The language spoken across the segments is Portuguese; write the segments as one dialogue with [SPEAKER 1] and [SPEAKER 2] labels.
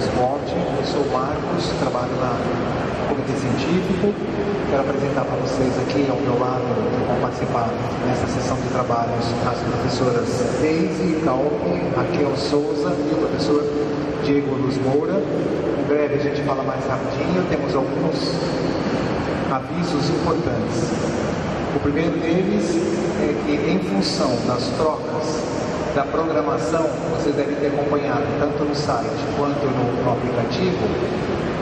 [SPEAKER 1] esporte. Eu sou o Marcos, trabalho no Comitê Científico. Quero apresentar para vocês aqui ao meu lado, que vão participar nessa sessão de trabalhos, as professoras Deise Calpe, Raquel Souza e o professor Diego Luz Moura. Em breve a gente fala mais rapidinho, temos alguns avisos importantes. O primeiro deles é que, em função das trocas da programação, vocês devem ter acompanhado tanto no site quanto no aplicativo,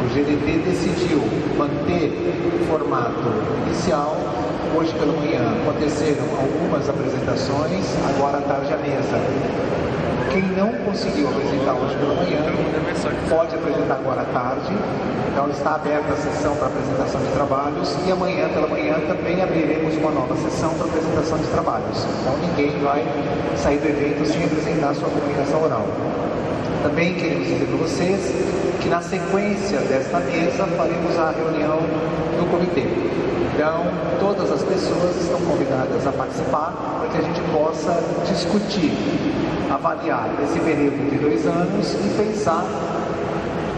[SPEAKER 1] o GDT decidiu manter o formato inicial. Hoje pela manhã aconteceram algumas apresentações, agora à tarde a mesa. Quem não conseguiu apresentar hoje pela manhã, pode apresentar agora à tarde. Então está aberta a sessão para apresentação de trabalhos e amanhã pela manhã também abriremos uma nova sessão para apresentação de trabalhos. Então ninguém vai sair do evento sem apresentar sua comunicação oral. Também queremos dizer para vocês que na sequência desta mesa faremos a reunião do comitê. Então todas as pessoas estão convidadas a participar para que a gente possa discutir, avaliar esse período de 2 anos e pensar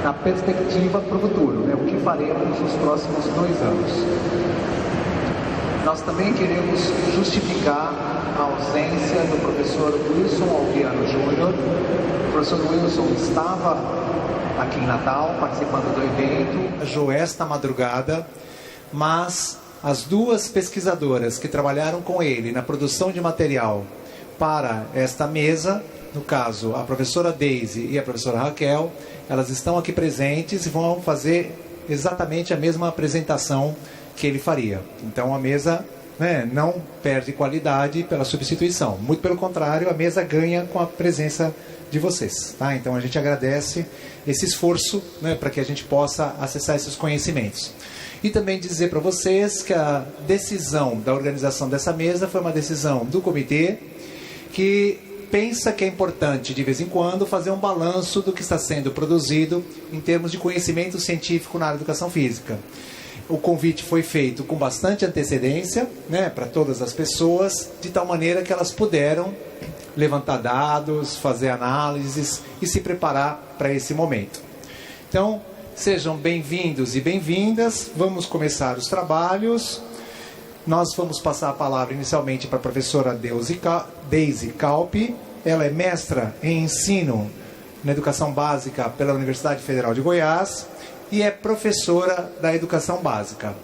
[SPEAKER 1] na perspectiva para o futuro, né? O que faremos nos próximos 2 anos. Nós também queremos justificar a ausência do professor Wilson Alviano Júnior. O professor Wilson estava aqui em Natal, participando do evento. Esta madrugada, mas as 2 pesquisadoras que trabalharam com ele na produção de material para esta mesa, no caso a professora Deise e a professora Raquel, elas estão aqui presentes e vão fazer exatamente a mesma apresentação que ele faria. Então a mesa, né, não perde qualidade pela substituição. Muito pelo contrário, a mesa ganha com a presença de vocês. Tá? Então a gente agradece esse esforço, né, para que a gente possa acessar esses conhecimentos. E também dizer para vocês que a decisão da organização dessa mesa foi uma decisão do comitê, que pensa que é importante, de vez em quando, fazer um balanço do que está sendo produzido em termos de conhecimento científico na área de educação física. O convite foi feito com bastante antecedência, né, para todas as pessoas, de tal maneira que elas puderam levantar dados, fazer análises e se preparar para esse momento. Então, sejam bem-vindos e bem-vindas. Vamos começar os trabalhos. Nós vamos passar a palavra inicialmente para a professora Deise Calpe. Ela é mestra em ensino na educação básica pela Universidade Federal de Goiás e é professora da educação básica.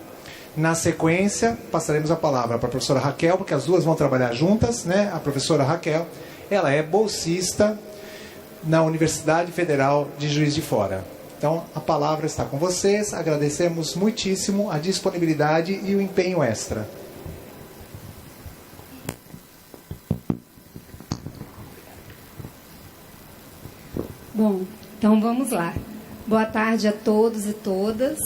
[SPEAKER 1] Na sequência, passaremos a palavra para a professora Raquel, porque as 2 vão trabalhar juntas, né? A professora Raquel, ela é bolsista na Universidade Federal de Juiz de Fora. Então, a palavra está com vocês. Agradecemos muitíssimo a disponibilidade e o empenho extra.
[SPEAKER 2] Bom, então vamos lá. Boa tarde a todos e todas.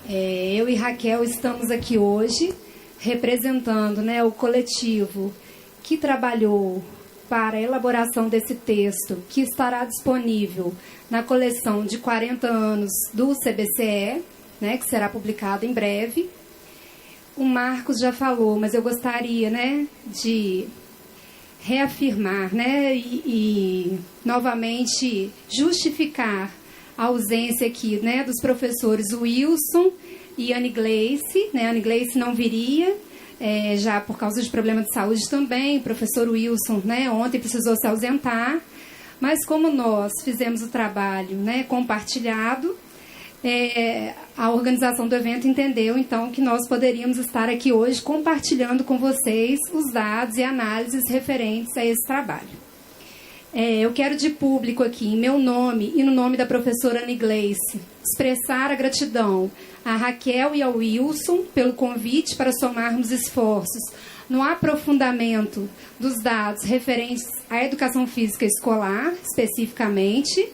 [SPEAKER 2] Eu e Raquel estamos aqui hoje representando, né, o coletivo que trabalhou para a elaboração desse texto, que estará disponível na coleção de 40 anos do CBCE, né, que será publicado em breve. O Marcos já falou, mas eu gostaria, né, de reafirmar, né, e novamente justificar a ausência aqui, né, dos professores Wilson e Anne Gleice, né? Anne Gleice não viria, já por causa de problema de saúde também. O professor Wilson, né, ontem precisou se ausentar, mas como nós fizemos o trabalho, né, compartilhado, a organização do evento entendeu, então, que nós poderíamos estar aqui hoje compartilhando com vocês os dados e análises referentes a esse trabalho. Eu quero de público aqui, em meu nome e no nome da professora Anne Gleice, expressar a gratidão a Raquel e ao Wilson pelo convite para somarmos esforços no aprofundamento dos dados referentes à educação física escolar, especificamente,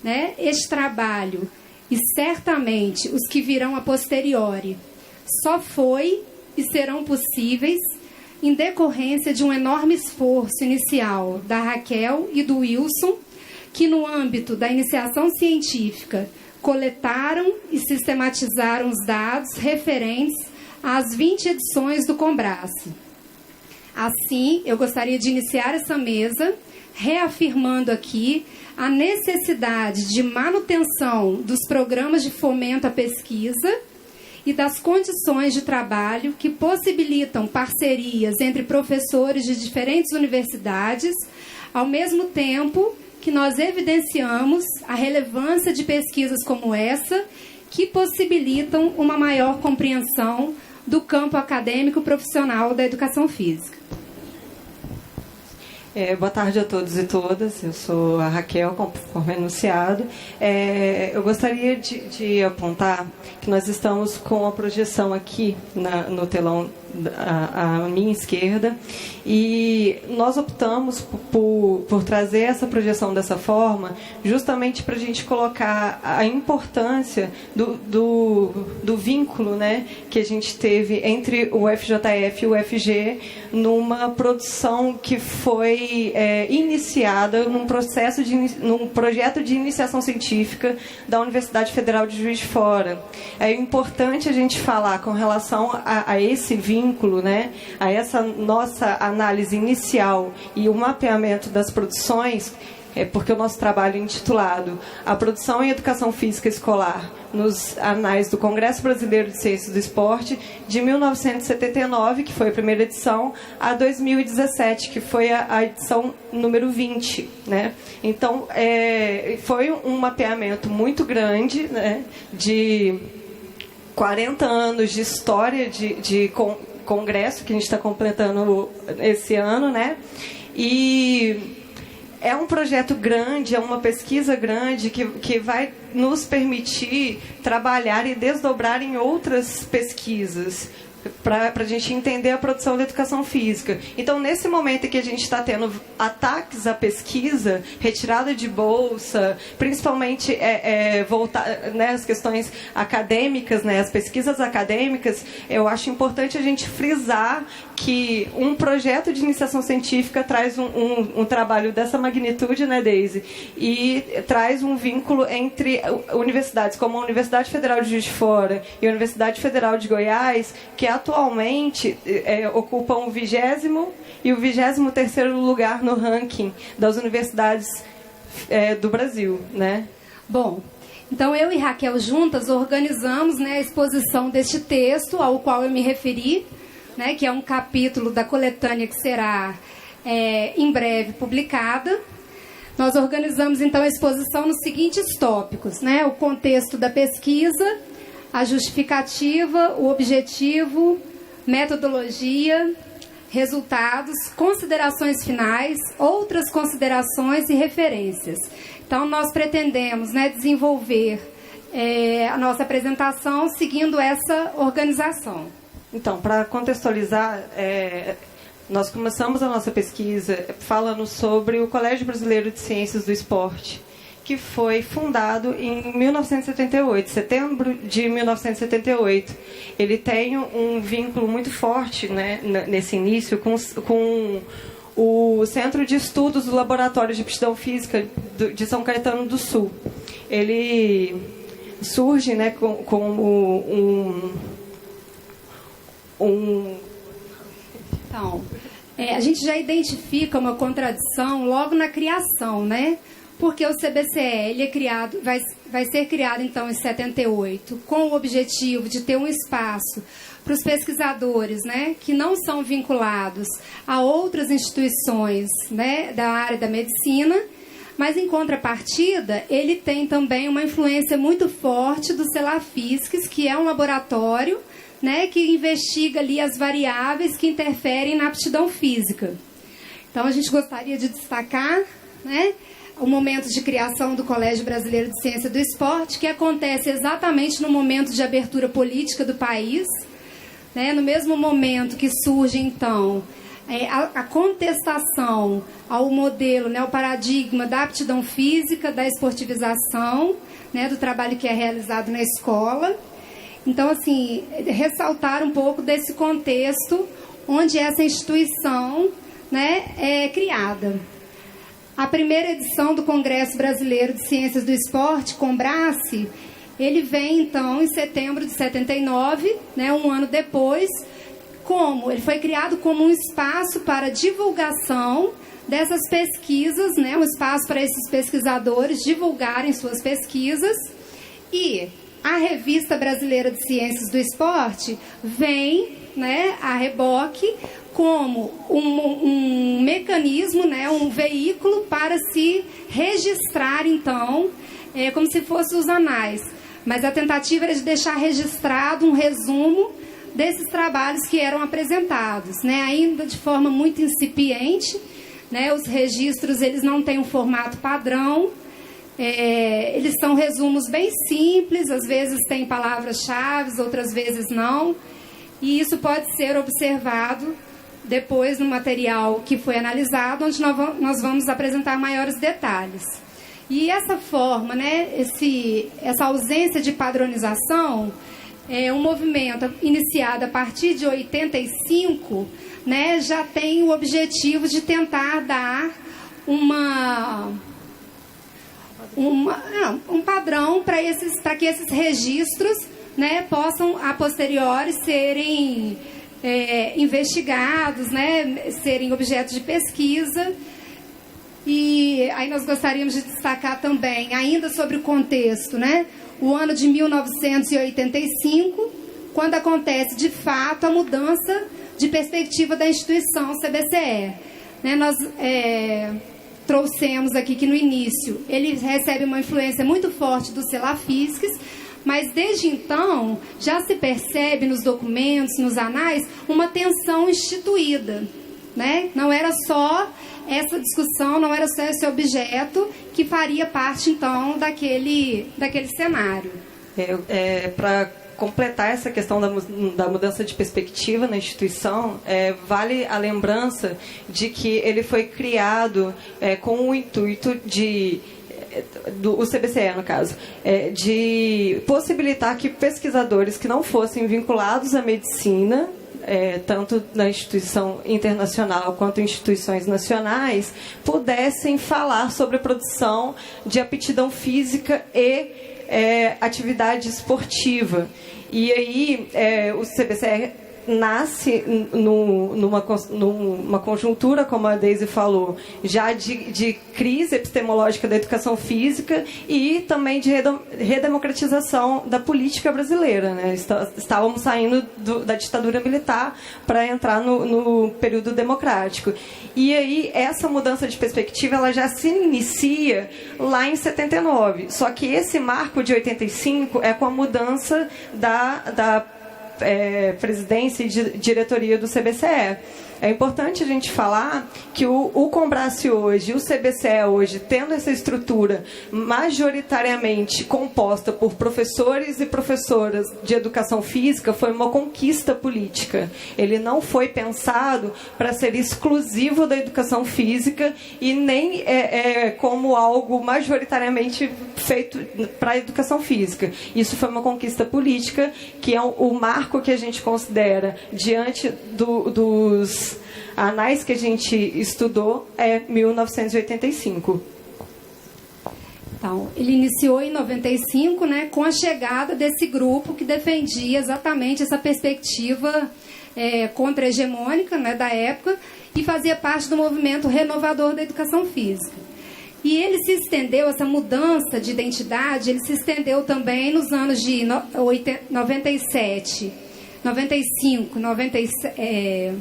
[SPEAKER 2] né? Este trabalho, e certamente os que virão a posteriori, só foi e serão possíveis em decorrência de um enorme esforço inicial da Raquel e do Wilson, que no âmbito da iniciação científica coletaram e sistematizaram os dados referentes às 20 edições do Combrace. Assim, eu gostaria de iniciar essa mesa reafirmando aqui a necessidade de manutenção dos programas de fomento à pesquisa e das condições de trabalho que possibilitam parcerias entre professores de diferentes universidades, ao mesmo tempo que nós evidenciamos a relevância de pesquisas como essa, que possibilitam uma maior compreensão do campo acadêmico profissional da educação física.
[SPEAKER 3] Boa tarde a todos e todas. Eu sou a Raquel, conforme anunciado. Eu gostaria de apontar que nós estamos com a projeção aqui no telão à minha esquerda, e nós optamos por trazer essa projeção dessa forma justamente para a gente colocar a importância do vínculo, né, que a gente teve entre o FJF e o UFG numa produção que foi iniciada num projeto de iniciação científica da Universidade Federal de Juiz de Fora. É importante a gente falar com relação a esse vínculo, né, a essa nossa análise inicial e o mapeamento das produções, porque o nosso trabalho é intitulado A Produção em Educação Física Escolar nos Anais do Congresso Brasileiro de Ciências do Esporte, de 1979, que foi a primeira edição, a 2017, que foi a edição número 20. Né? Então, foi um mapeamento muito grande, né, de 40 anos de história de congresso que a gente está completando esse ano, né? E é um projeto grande, é uma pesquisa grande que vai nos permitir trabalhar e desdobrar em outras pesquisas para a gente entender a produção da educação física. Então, nesse momento em que a gente está tendo ataques à pesquisa, retirada de bolsa, principalmente voltar, né, as questões acadêmicas, né, as pesquisas acadêmicas, eu acho importante a gente frisar que um projeto de iniciação científica traz um trabalho dessa magnitude, né, Deise? E traz um vínculo entre universidades como a Universidade Federal de Juiz de Fora e a Universidade Federal de Goiás, que atualmente ocupam o 20º e o 23º lugar no ranking das universidades do Brasil, né?
[SPEAKER 2] Bom, então eu e Raquel juntas organizamos, né, a exposição deste texto ao qual eu me referi, né, que é um capítulo da coletânea que será em breve publicada. Nós organizamos então a exposição nos seguintes tópicos, né? O contexto da pesquisa, a justificativa, o objetivo, metodologia, resultados, considerações finais, outras considerações e referências. Então, nós pretendemos, né, desenvolver a nossa apresentação seguindo essa organização.
[SPEAKER 3] Então, para contextualizar, nós começamos a nossa pesquisa falando sobre o Colégio Brasileiro de Ciências do Esporte, que foi fundado em 1978, setembro de 1978. Ele tem um vínculo muito forte, né, nesse início com o Centro de Estudos do Laboratório de Aptidão Física de São Caetano do Sul. Ele surge, né, como
[SPEAKER 2] Então, a gente já identifica uma contradição logo na criação, né? Porque o CBCE ele é criado, vai ser criado então em 78, com o objetivo de ter um espaço para os pesquisadores, né, que não são vinculados a outras instituições, né, da área da medicina, mas em contrapartida ele tem também uma influência muito forte do Celafisques, que é um laboratório, né, que investiga ali as variáveis que interferem na aptidão física. Então a gente gostaria de destacar, né, o momento de criação do Colégio Brasileiro de Ciência do Esporte, que acontece exatamente no momento de abertura política do país, né, no mesmo momento que surge, então, a contestação ao modelo, né, ao paradigma da aptidão física, da esportivização, né, do trabalho que é realizado na escola. Então, assim, ressaltar um pouco desse contexto onde essa instituição, né, é criada. A primeira edição do Congresso Brasileiro de Ciências do Esporte, CONBRACE, ele vem, então, em setembro de 79, né, um ano depois. Ele foi criado como um espaço para divulgação dessas pesquisas, né, um espaço para esses pesquisadores divulgarem suas pesquisas. E a Revista Brasileira de Ciências do Esporte vem, né, a reboque como um mecanismo, né, um veículo para se registrar, então, como se fossem os anais. Mas a tentativa era de deixar registrado um resumo desses trabalhos que eram apresentados, né, ainda de forma muito incipiente, né, os registros eles não têm um formato padrão, eles são resumos bem simples, às vezes tem palavras-chave, outras vezes não, e isso pode ser observado depois no material que foi analisado, onde nós vamos apresentar maiores detalhes. E essa forma, né, essa ausência de padronização, é um movimento iniciado a partir de 85, né, já tem o objetivo de tentar dar um padrão para que esses registros, né, possam a posteriori serem investigados, né, serem objeto de pesquisa. E aí nós gostaríamos de destacar também, ainda sobre o contexto, né, o ano de 1985, quando acontece de fato a mudança de perspectiva da instituição CBCE. Né, nós trouxemos aqui que no início ele recebe uma influência muito forte dos salafistas, mas desde então já se percebe nos documentos, nos anais, uma tensão instituída, né? Não era só essa discussão, não era só esse objeto que faria parte então daquele cenário.
[SPEAKER 3] Para completar essa questão da mudança de perspectiva na instituição, vale a lembrança de que ele foi criado com o intuito o CBCE, no caso, de possibilitar que pesquisadores que não fossem vinculados à medicina, tanto na instituição internacional quanto em instituições nacionais, pudessem falar sobre a produção de aptidão física e atividade esportiva. E aí o CBCE nasce numa conjuntura, como a Deise falou, já de crise epistemológica da educação física e também de redemocratização da política brasileira, né? Estávamos saindo da ditadura militar para entrar no período democrático. E aí essa mudança de perspectiva ela já se inicia lá em 79. Só que esse marco de 85 é com a mudança da presidência e diretoria do CBCE. É importante a gente falar que o Combrace hoje e o CBCE hoje, tendo essa estrutura majoritariamente composta por professores e professoras de educação física, foi uma conquista política. Ele não foi pensado para ser exclusivo da educação física e nem como algo majoritariamente feito para a educação física. Isso foi uma conquista política, que é o marco que a gente considera diante dos anais que a gente estudou, 1985.
[SPEAKER 2] Então, ele iniciou em 95, né, com a chegada desse grupo que defendia exatamente essa perspectiva contra-hegemônica, né, da época, e fazia parte do movimento renovador da educação física. E ele se estendeu, essa mudança de identidade, ele se estendeu também nos anos de 97, 95, 97...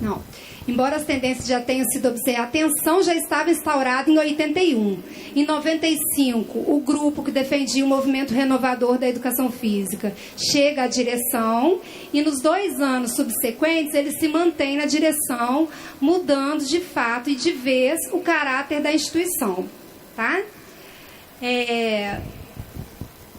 [SPEAKER 2] Não. Embora as tendências já tenham sido observadas, a tensão já estava instaurada em 81. Em 95, o grupo que defendia o movimento renovador da educação física chega à direção e nos 2 anos subsequentes ele se mantém na direção, mudando de fato e de vez o caráter da instituição. Tá?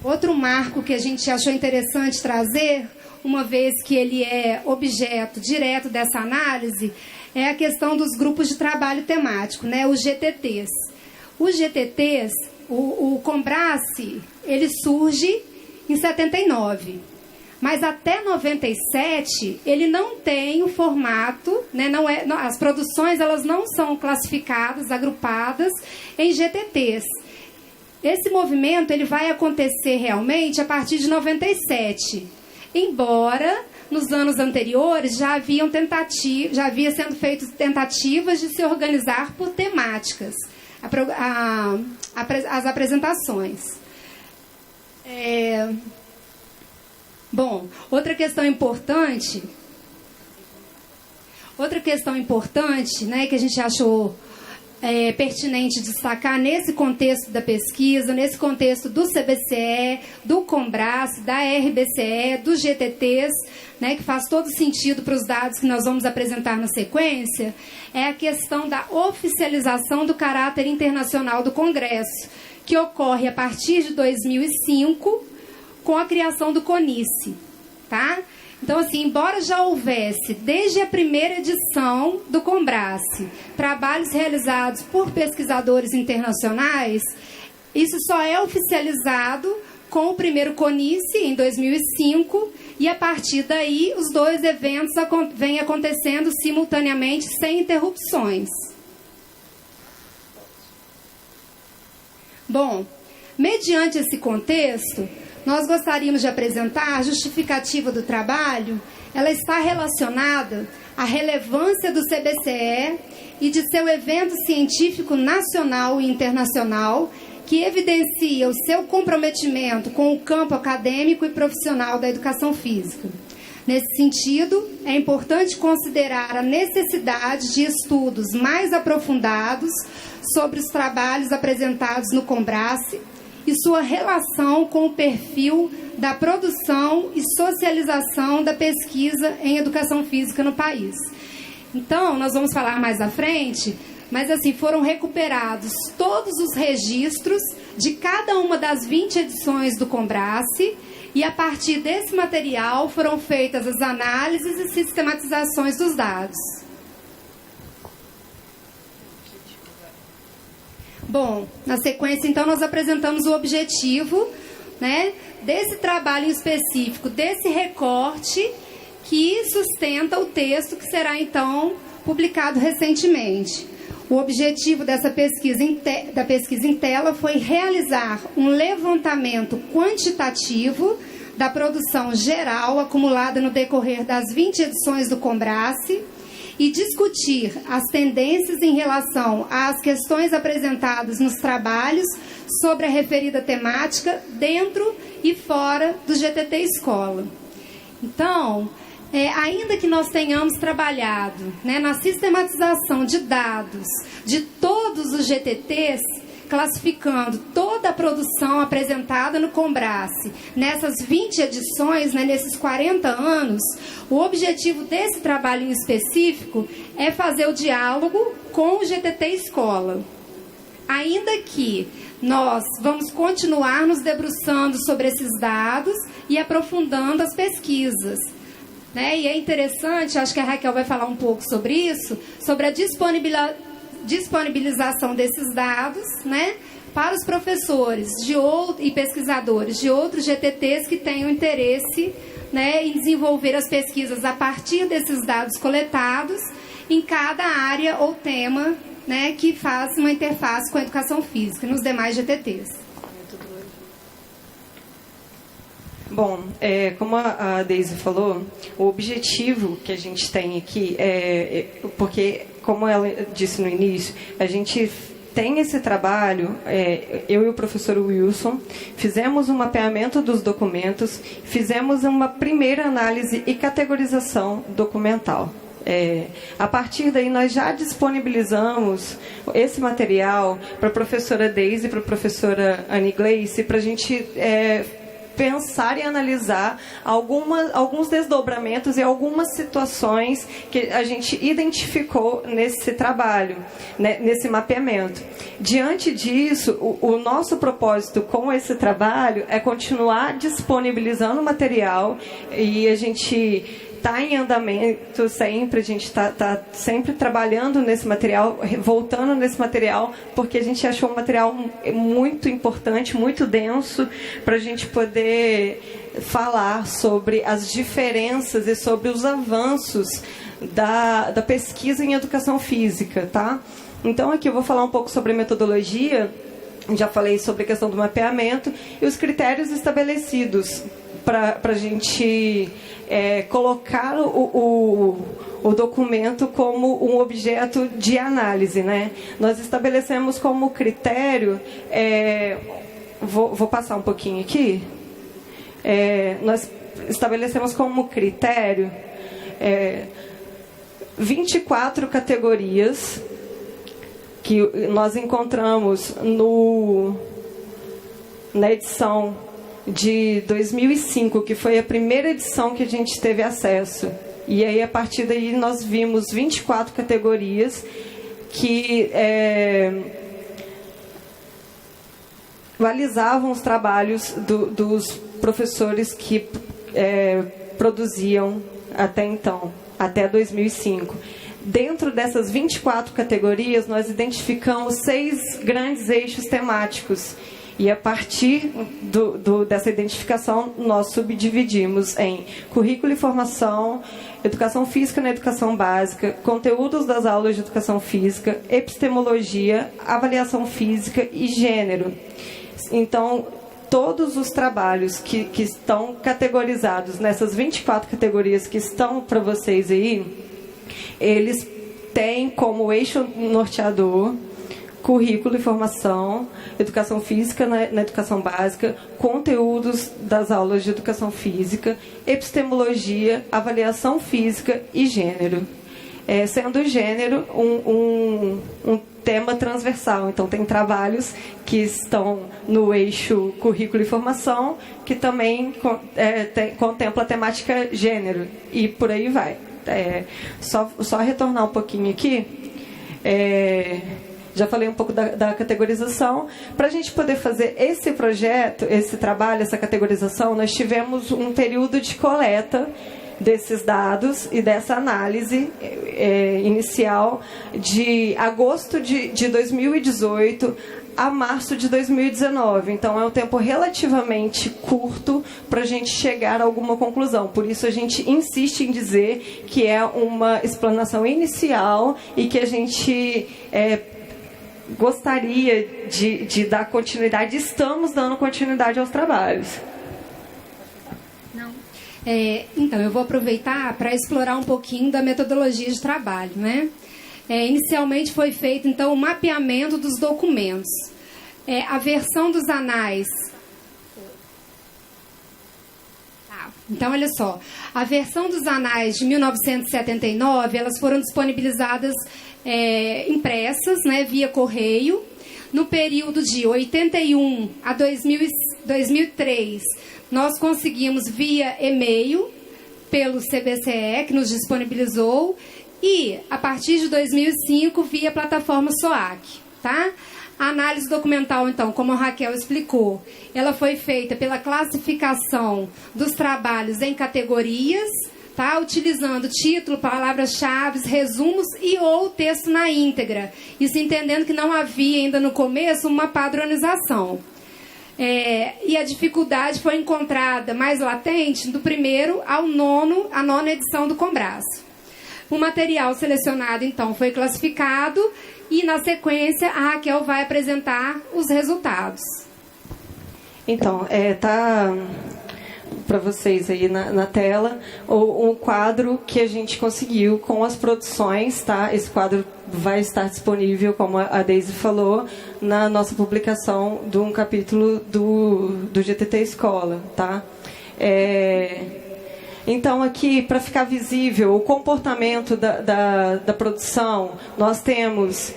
[SPEAKER 2] Outro marco que a gente achou interessante trazer, uma vez que ele é objeto direto dessa análise, é a questão dos grupos de trabalho temático, né, os GTTs. Os GTTs, o Combrace, ele surge em 79, mas até 97 ele não tem o formato, né, as produções elas não são classificadas, agrupadas em GTTs. Esse movimento ele vai acontecer realmente a partir de 97. Embora nos anos anteriores já havia sendo feitas tentativas de se organizar por temáticas as apresentações. Bom, outra questão importante, né, que a gente achou pertinente destacar nesse contexto da pesquisa, nesse contexto do CBCE, do Combrace, da RBCE, dos GTTs, né, que faz todo sentido para os dados que nós vamos apresentar na sequência, é a questão da oficialização do caráter internacional do Congresso, que ocorre a partir de 2005, com a criação do CONICE, tá? Então, assim, embora já houvesse, desde a primeira edição do Combrace, trabalhos realizados por pesquisadores internacionais, isso só é oficializado com o primeiro CONICE, em 2005, e a partir daí os dois eventos vêm acontecendo simultaneamente, sem interrupções. Bom, mediante esse contexto, nós gostaríamos de apresentar a justificativa do trabalho. Ela está relacionada à relevância do CBCE e de seu evento científico nacional e internacional, que evidencia o seu comprometimento com o campo acadêmico e profissional da educação física. Nesse sentido, é importante considerar a necessidade de estudos mais aprofundados sobre os trabalhos apresentados no Combrace e sua relação com o perfil da produção e socialização da pesquisa em educação física no país. Então, nós vamos falar mais à frente, mas assim, foram recuperados todos os registros de cada uma das 20 edições do Combrace, e a partir desse material foram feitas as análises e sistematizações dos dados. Bom, na sequência, então, nós apresentamos o objetivo, né, desse trabalho em específico, desse recorte que sustenta o texto que será, então, publicado recentemente. O objetivo dessa pesquisa em tela foi realizar um levantamento quantitativo da produção geral acumulada no decorrer das 20 edições do Combrace e discutir as tendências em relação às questões apresentadas nos trabalhos sobre a referida temática dentro e fora do GTT Escola. Então, ainda que nós tenhamos trabalhado, né, na sistematização de dados de todos os GTTs, classificando toda a produção apresentada no Combrace nessas 20 edições, né, nesses 40 anos, o objetivo desse trabalho em específico é fazer o diálogo com o GTT Escola. Ainda que nós vamos continuar nos debruçando sobre esses dados e aprofundando as pesquisas. Né? E é interessante, acho que a Raquel vai falar um pouco sobre isso, sobre a disponibilização desses dados, né, para os professores e pesquisadores de outros GTTs que tenham interesse, né, em desenvolver as pesquisas a partir desses dados coletados em cada área ou tema, né, que faz uma interface com a educação física nos demais GTTs.
[SPEAKER 3] Bom, como a Deise falou, o objetivo que a gente tem aqui porque, como ela disse no início, a gente tem esse trabalho, eu e o professor Wilson, fizemos um mapeamento dos documentos, fizemos uma primeira análise e categorização documental. A partir daí, nós já disponibilizamos esse material para a professora Deise e para a professora Anne Gleice, para a gente pensar e analisar alguns desdobramentos e algumas situações que a gente identificou nesse trabalho, né, nesse mapeamento. Diante disso, o nosso propósito com esse trabalho é continuar disponibilizando material, e a gente está em andamento sempre, a gente está sempre trabalhando nesse material, voltando nesse material, porque a gente achou um material muito importante, muito denso, para a gente poder falar sobre as diferenças e sobre os avanços da pesquisa em educação física, tá? Então, aqui eu vou falar um pouco sobre a metodologia. já falei sobre a questão do mapeamento e os critérios estabelecidos para a gente colocar o documento como um objeto de análise, né? Nós estabelecemos como critério, vou passar um pouquinho aqui, nós estabelecemos como critério 24 categorias que nós encontramos na edição de 2005, que foi a primeira edição que a gente teve acesso. E aí, a partir daí, nós vimos 24 categorias que balizavam os trabalhos dos professores que produziam até então, até 2005. Dentro dessas 24 categorias, nós identificamos 6 grandes eixos temáticos. E a partir dessa identificação, nós subdividimos em currículo e formação, educação física na educação básica, conteúdos das aulas de educação física, epistemologia, avaliação física e gênero. Então, todos os trabalhos que estão categorizados nessas 24 categorias que estão para vocês aí, eles têm como eixo norteador currículo e formação, educação física na educação básica, conteúdos das aulas de educação física, epistemologia, avaliação física e gênero. Sendo o gênero um tema transversal. Então, tem trabalhos que estão no eixo currículo e formação, que também contempla a temática gênero, e por aí vai. Só retornar um pouquinho aqui. Já falei um pouco da categorização. Para a gente poder fazer esse projeto, esse trabalho, essa categorização, nós tivemos um período de coleta desses dados e dessa análise inicial de agosto de 2018 a março de 2019. Então, é um tempo relativamente curto para a gente chegar a alguma conclusão. Por isso, a gente insiste em dizer que é uma explanação inicial e que a gente gostaria de dar continuidade, estamos dando continuidade aos trabalhos.
[SPEAKER 2] Não. Então, eu vou aproveitar para explorar um pouquinho da metodologia de trabalho, né? Inicialmente foi feito, então, o mapeamento dos documentos. A versão dos anais. Então, olha só. A versão dos anais de 1979, elas foram disponibilizadas impressas, né, via correio. No período de 81 a 2003, nós conseguimos via e-mail pelo CBCE, que nos disponibilizou, e a partir de 2005 via plataforma SOAC, tá? A análise documental, então, como a Raquel explicou, ela foi feita pela classificação dos trabalhos em categorias, tá? Utilizando título, palavras-chave, resumos e ou texto na íntegra. Isso entendendo que não havia ainda no começo uma padronização. E a dificuldade foi encontrada mais latente do primeiro à nona edição do Combras. O material selecionado, então, foi classificado e, na sequência, a Raquel vai apresentar os resultados.
[SPEAKER 3] Então, tá para vocês aí na tela um quadro que a gente conseguiu com as produções, tá? Esse quadro vai estar disponível, como a Deise falou, na nossa publicação de um capítulo do GTT Escola, tá? Então, aqui, para ficar visível o comportamento da produção, nós temos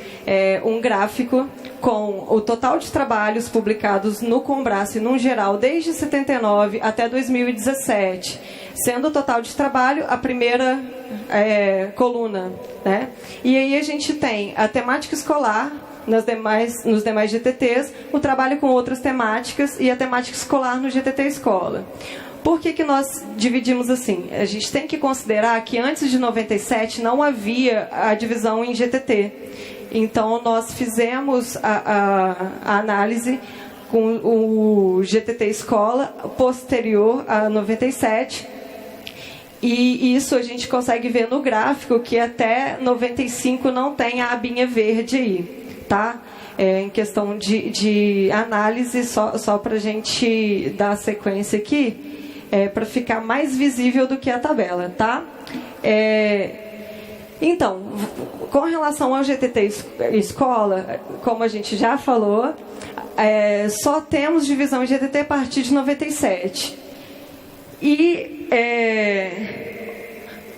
[SPEAKER 3] um gráfico com o total de trabalhos publicados no Combras, no geral, desde 79 até 2017, sendo o total de trabalho a primeira coluna, né? E aí a gente tem a temática escolar, nos demais GTTs, o trabalho com outras temáticas e a temática escolar no GTT Escola. Por que nós dividimos assim? A gente tem que considerar que antes de 97 não havia a divisão em GTT. Então, nós fizemos a análise com o GTT Escola posterior a 97. E isso a gente consegue ver no gráfico que até 95 não tem a abinha verde aí, tá? em questão de análise, só para a gente dar sequência aqui, para ficar mais visível do que a tabela, tá? Então, com relação ao GTT Escola, como a gente já falou, só temos divisão em GTT a partir de 97. E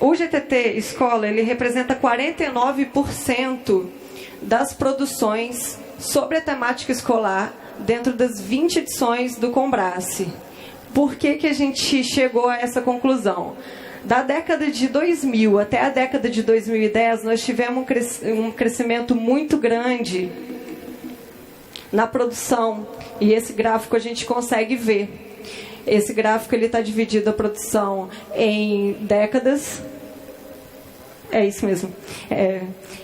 [SPEAKER 3] o GTT Escola, ele representa 49% das produções sobre a temática escolar dentro das 20 edições do Combrace. Por que a gente chegou a essa conclusão? Da década de 2000 até a década de 2010, nós tivemos um crescimento muito grande na produção. E esse gráfico a gente consegue ver. Esse gráfico está dividido a produção em décadas. É isso mesmo.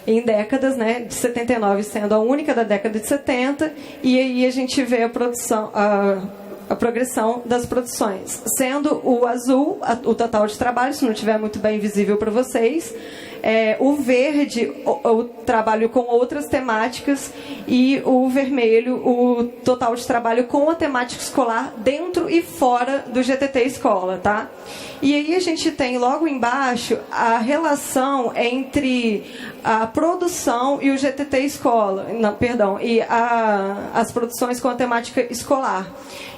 [SPEAKER 3] Em décadas, né? De 79 sendo a única da década de 70. E aí a gente vê a produção... a progressão das produções, sendo o azul o total de trabalho, se não estiver muito bem visível para vocês, o verde o trabalho com outras temáticas e o vermelho o total de trabalho com a temática escolar dentro e fora do GTT Escola, tá? E aí a gente tem logo embaixo a relação entre a produção e o GTT Escola, e as produções com a temática escolar.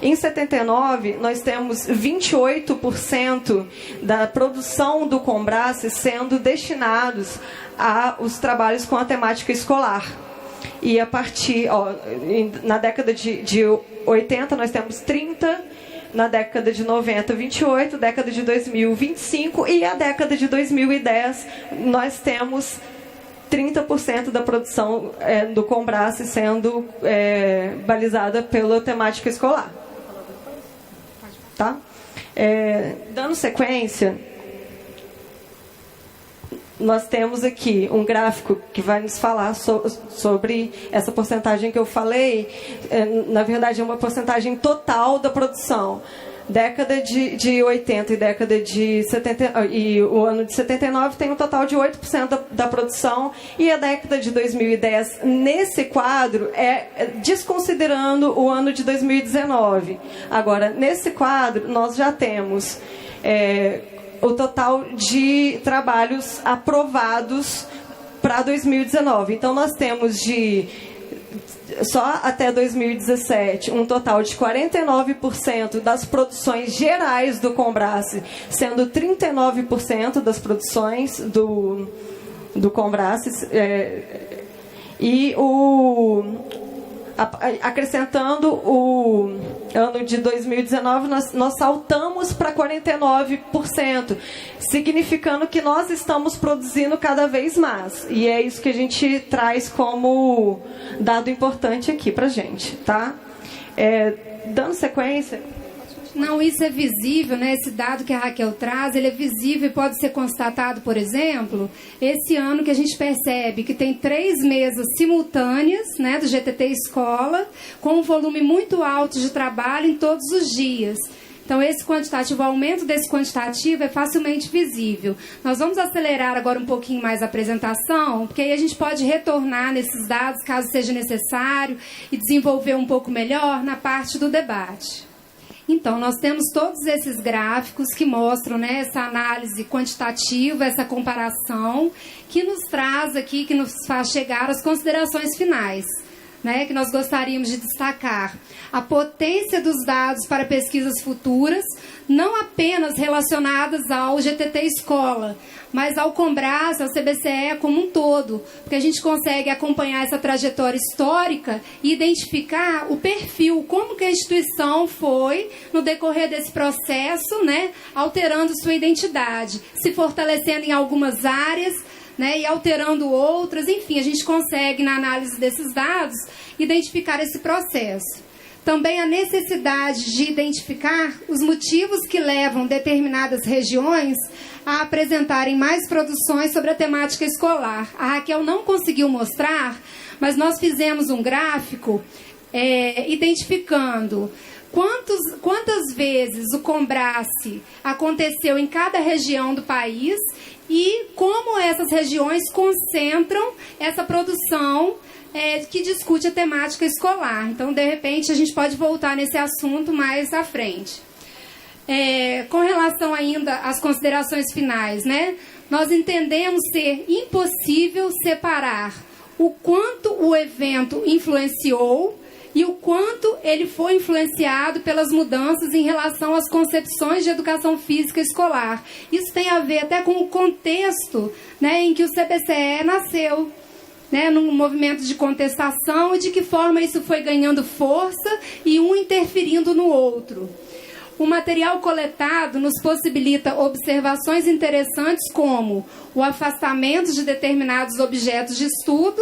[SPEAKER 3] Em 79, nós temos 28% da produção do Combrace sendo destinados aos trabalhos com a temática escolar. E a partir, na década de 80, nós temos 30%, na década de 90, 28%, década de 2000, 25%, e a década de 2010, nós temos 30% da produção do Combrace sendo balizada pela temática escolar. Tá? Dando sequência, nós temos aqui um gráfico que vai nos falar sobre essa porcentagem que eu falei. Na verdade, é uma porcentagem total da produção. Década de 80 e década de 70, e o ano de 79 tem um total de 8% da produção, e a década de 2010, nesse quadro, desconsiderando o ano de 2019. Agora, nesse quadro, nós já temos o total de trabalhos aprovados para 2019. Então, nós temos só até 2017, um total de 49% das produções gerais do Combrace, sendo 39% das produções do Combrace, e acrescentando o ano de 2019, nós saltamos para 49%, significando que nós estamos produzindo cada vez mais. E é isso que a gente traz como dado importante aqui para a gente, tá? Dando sequência...
[SPEAKER 2] Não, isso é visível, né? Esse dado que a Raquel traz, ele é visível e pode ser constatado, por exemplo, esse ano que a gente percebe que tem 3 mesas simultâneas, né, do GTT Escola, com um volume muito alto de trabalho em todos os dias. Então, esse quantitativo, o aumento desse quantitativo é facilmente visível. Nós vamos acelerar agora um pouquinho mais a apresentação, porque aí a gente pode retornar nesses dados, caso seja necessário, e desenvolver um pouco melhor na parte do debate. Então, nós temos todos esses gráficos que mostram, né, essa análise quantitativa, essa comparação, que nos traz aqui, que nos faz chegar às considerações finais, né, que nós gostaríamos de destacar. A potência dos dados para pesquisas futuras, não apenas relacionadas ao GTT Escola, mas ao Combrace, ao CBCE como um todo, porque a gente consegue acompanhar essa trajetória histórica e identificar o perfil, como que a instituição foi no decorrer desse processo, né, alterando sua identidade, se fortalecendo em algumas áreas, né, e alterando outras. Enfim, a gente consegue, na análise desses dados, identificar esse processo. Também a necessidade de identificar os motivos que levam determinadas regiões a apresentarem mais produções sobre a temática escolar. A Raquel não conseguiu mostrar, mas nós fizemos um gráfico identificando quantas vezes o Combrace aconteceu em cada região do país e como essas regiões concentram essa produção que discute a temática escolar. Então, de repente, a gente pode voltar nesse assunto mais à frente. Com relação ainda às considerações finais, né? Nós entendemos ser impossível separar o quanto o evento influenciou e o quanto ele foi influenciado pelas mudanças em relação às concepções de educação física escolar. Isso tem a ver até com o contexto, né, em que o CBCE nasceu, né, num movimento de contestação, e de que forma isso foi ganhando força e um interferindo no outro. O material coletado nos possibilita observações interessantes como o afastamento de determinados objetos de estudo,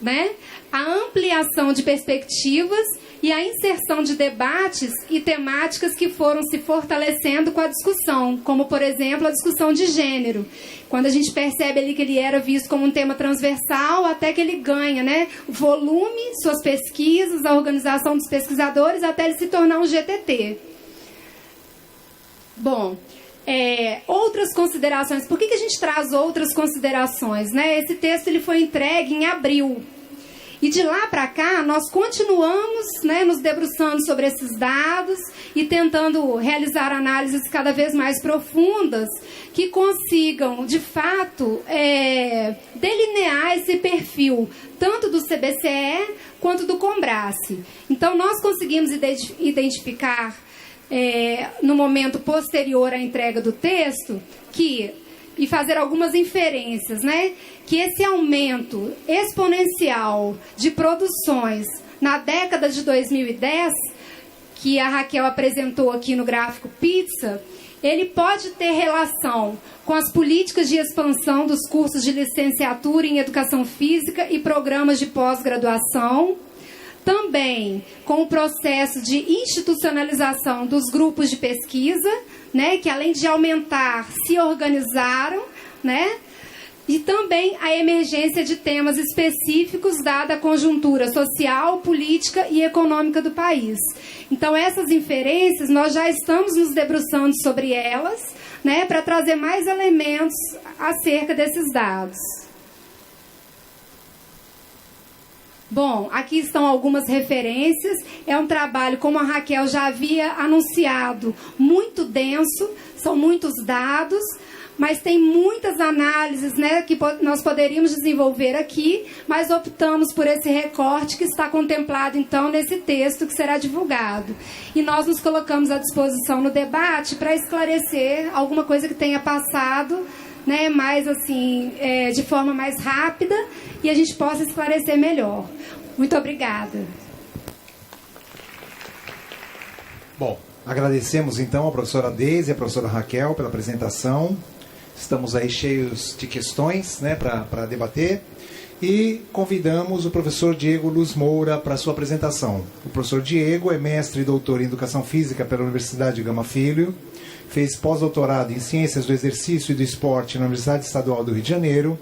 [SPEAKER 2] né, a ampliação de perspectivas e a inserção de debates e temáticas que foram se fortalecendo com a discussão, como, por exemplo, a discussão de gênero. Quando a gente percebe ali que ele era visto como um tema transversal, até que ele ganha, né, volume, suas pesquisas, a organização dos pesquisadores, até ele se tornar um GTT. Bom, outras considerações. Por que a gente traz outras considerações, né? Esse texto ele foi entregue em abril. E de lá para cá, nós continuamos, né, nos debruçando sobre esses dados e tentando realizar análises cada vez mais profundas que consigam, de fato, delinear esse perfil, tanto do CBCE quanto do Combrace. Então, nós conseguimos identificar, no momento posterior à entrega do texto, e fazer algumas inferências, né? Que esse aumento exponencial de produções na década de 2010, que a Raquel apresentou aqui no gráfico Pizza, ele pode ter relação com as políticas de expansão dos cursos de licenciatura em Educação Física e programas de pós-graduação, também com o processo de institucionalização dos grupos de pesquisa, né, que além de aumentar, se organizaram, né, e também a emergência de temas específicos dada a conjuntura social, política e econômica do país. Então, essas inferências, nós já estamos nos debruçando sobre elas, né, para trazer mais elementos acerca desses dados. Bom, aqui estão algumas referências. É um trabalho, como a Raquel já havia anunciado, muito denso, são muitos dados, mas tem muitas análises, né, que nós poderíamos desenvolver aqui, mas optamos por esse recorte que está contemplado, então, nesse texto que será divulgado. E nós nos colocamos à disposição no debate para esclarecer alguma coisa que tenha passado, né, mais assim, de forma mais rápida, e a gente possa esclarecer melhor. Muito obrigada.
[SPEAKER 4] Bom, agradecemos então a professora Deise e a professora Raquel pela apresentação. Estamos aí cheios de questões, né, para debater. E convidamos o professor Diego Luz Moura para a sua apresentação. O professor Diego é mestre e doutor em Educação Física pela Universidade Gama Filho, fez pós-doutorado em Ciências do Exercício e do Esporte na Universidade Estadual do Rio de Janeiro,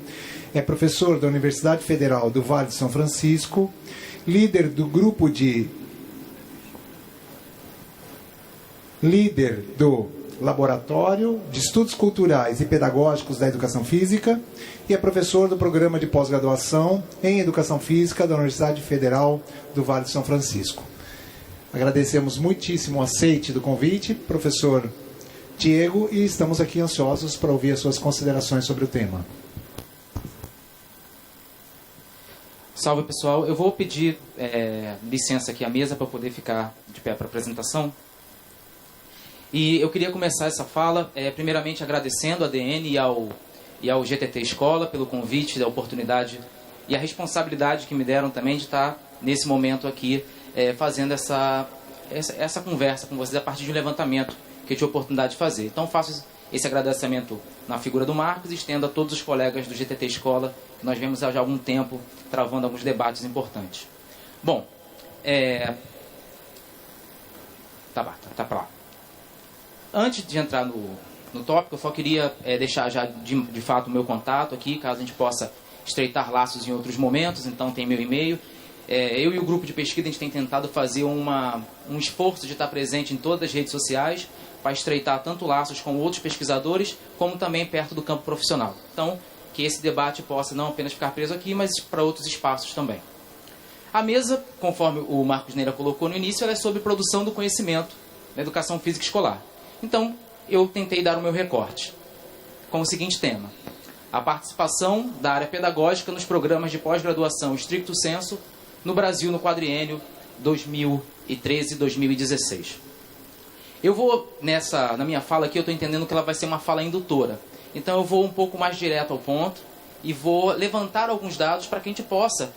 [SPEAKER 4] é professor da Universidade Federal do Vale de São Francisco, líder do Laboratório de Estudos Culturais e Pedagógicos da Educação Física e é professor do Programa de Pós-Graduação em Educação Física da Universidade Federal do Vale de São Francisco. Agradecemos muitíssimo o aceite do convite, professor Diego, e estamos aqui ansiosos para ouvir as suas considerações sobre o tema.
[SPEAKER 5] Salve, pessoal. Eu vou pedir licença aqui à mesa para poder ficar de pé para a apresentação. E eu queria começar essa fala, primeiramente agradecendo a DN e ao GTT Escola pelo convite, da oportunidade e a responsabilidade que me deram também de estar nesse momento aqui fazendo essa conversa com vocês a partir de um levantamento que eu tive a oportunidade de fazer. Então faço esse agradecimento na figura do Marcos e estendo a todos os colegas do GTT Escola, que nós vemos há já algum tempo travando alguns debates importantes. Bom, tá para lá. Antes de entrar no tópico, eu só queria deixar já de fato o meu contato aqui, caso a gente possa estreitar laços em outros momentos. Então tem meu e-mail. Eu e o grupo de pesquisa, a gente tem tentado fazer um esforço de estar presente em todas as redes sociais para estreitar tanto laços com outros pesquisadores, como também perto do campo profissional. Então, que esse debate possa não apenas ficar preso aqui, mas para outros espaços também. A mesa, conforme o Marcos Neira colocou no início, ela é sobre produção do conhecimento na educação física escolar. Então, eu tentei dar o meu recorte com o seguinte tema: a participação da área pedagógica nos programas de pós-graduação stricto sensu no Brasil no quadriênio 2013-2016. Eu vou, na minha fala aqui, eu estou entendendo que ela vai ser uma fala indutora. Então eu vou um pouco mais direto ao ponto e vou levantar alguns dados para que a gente possa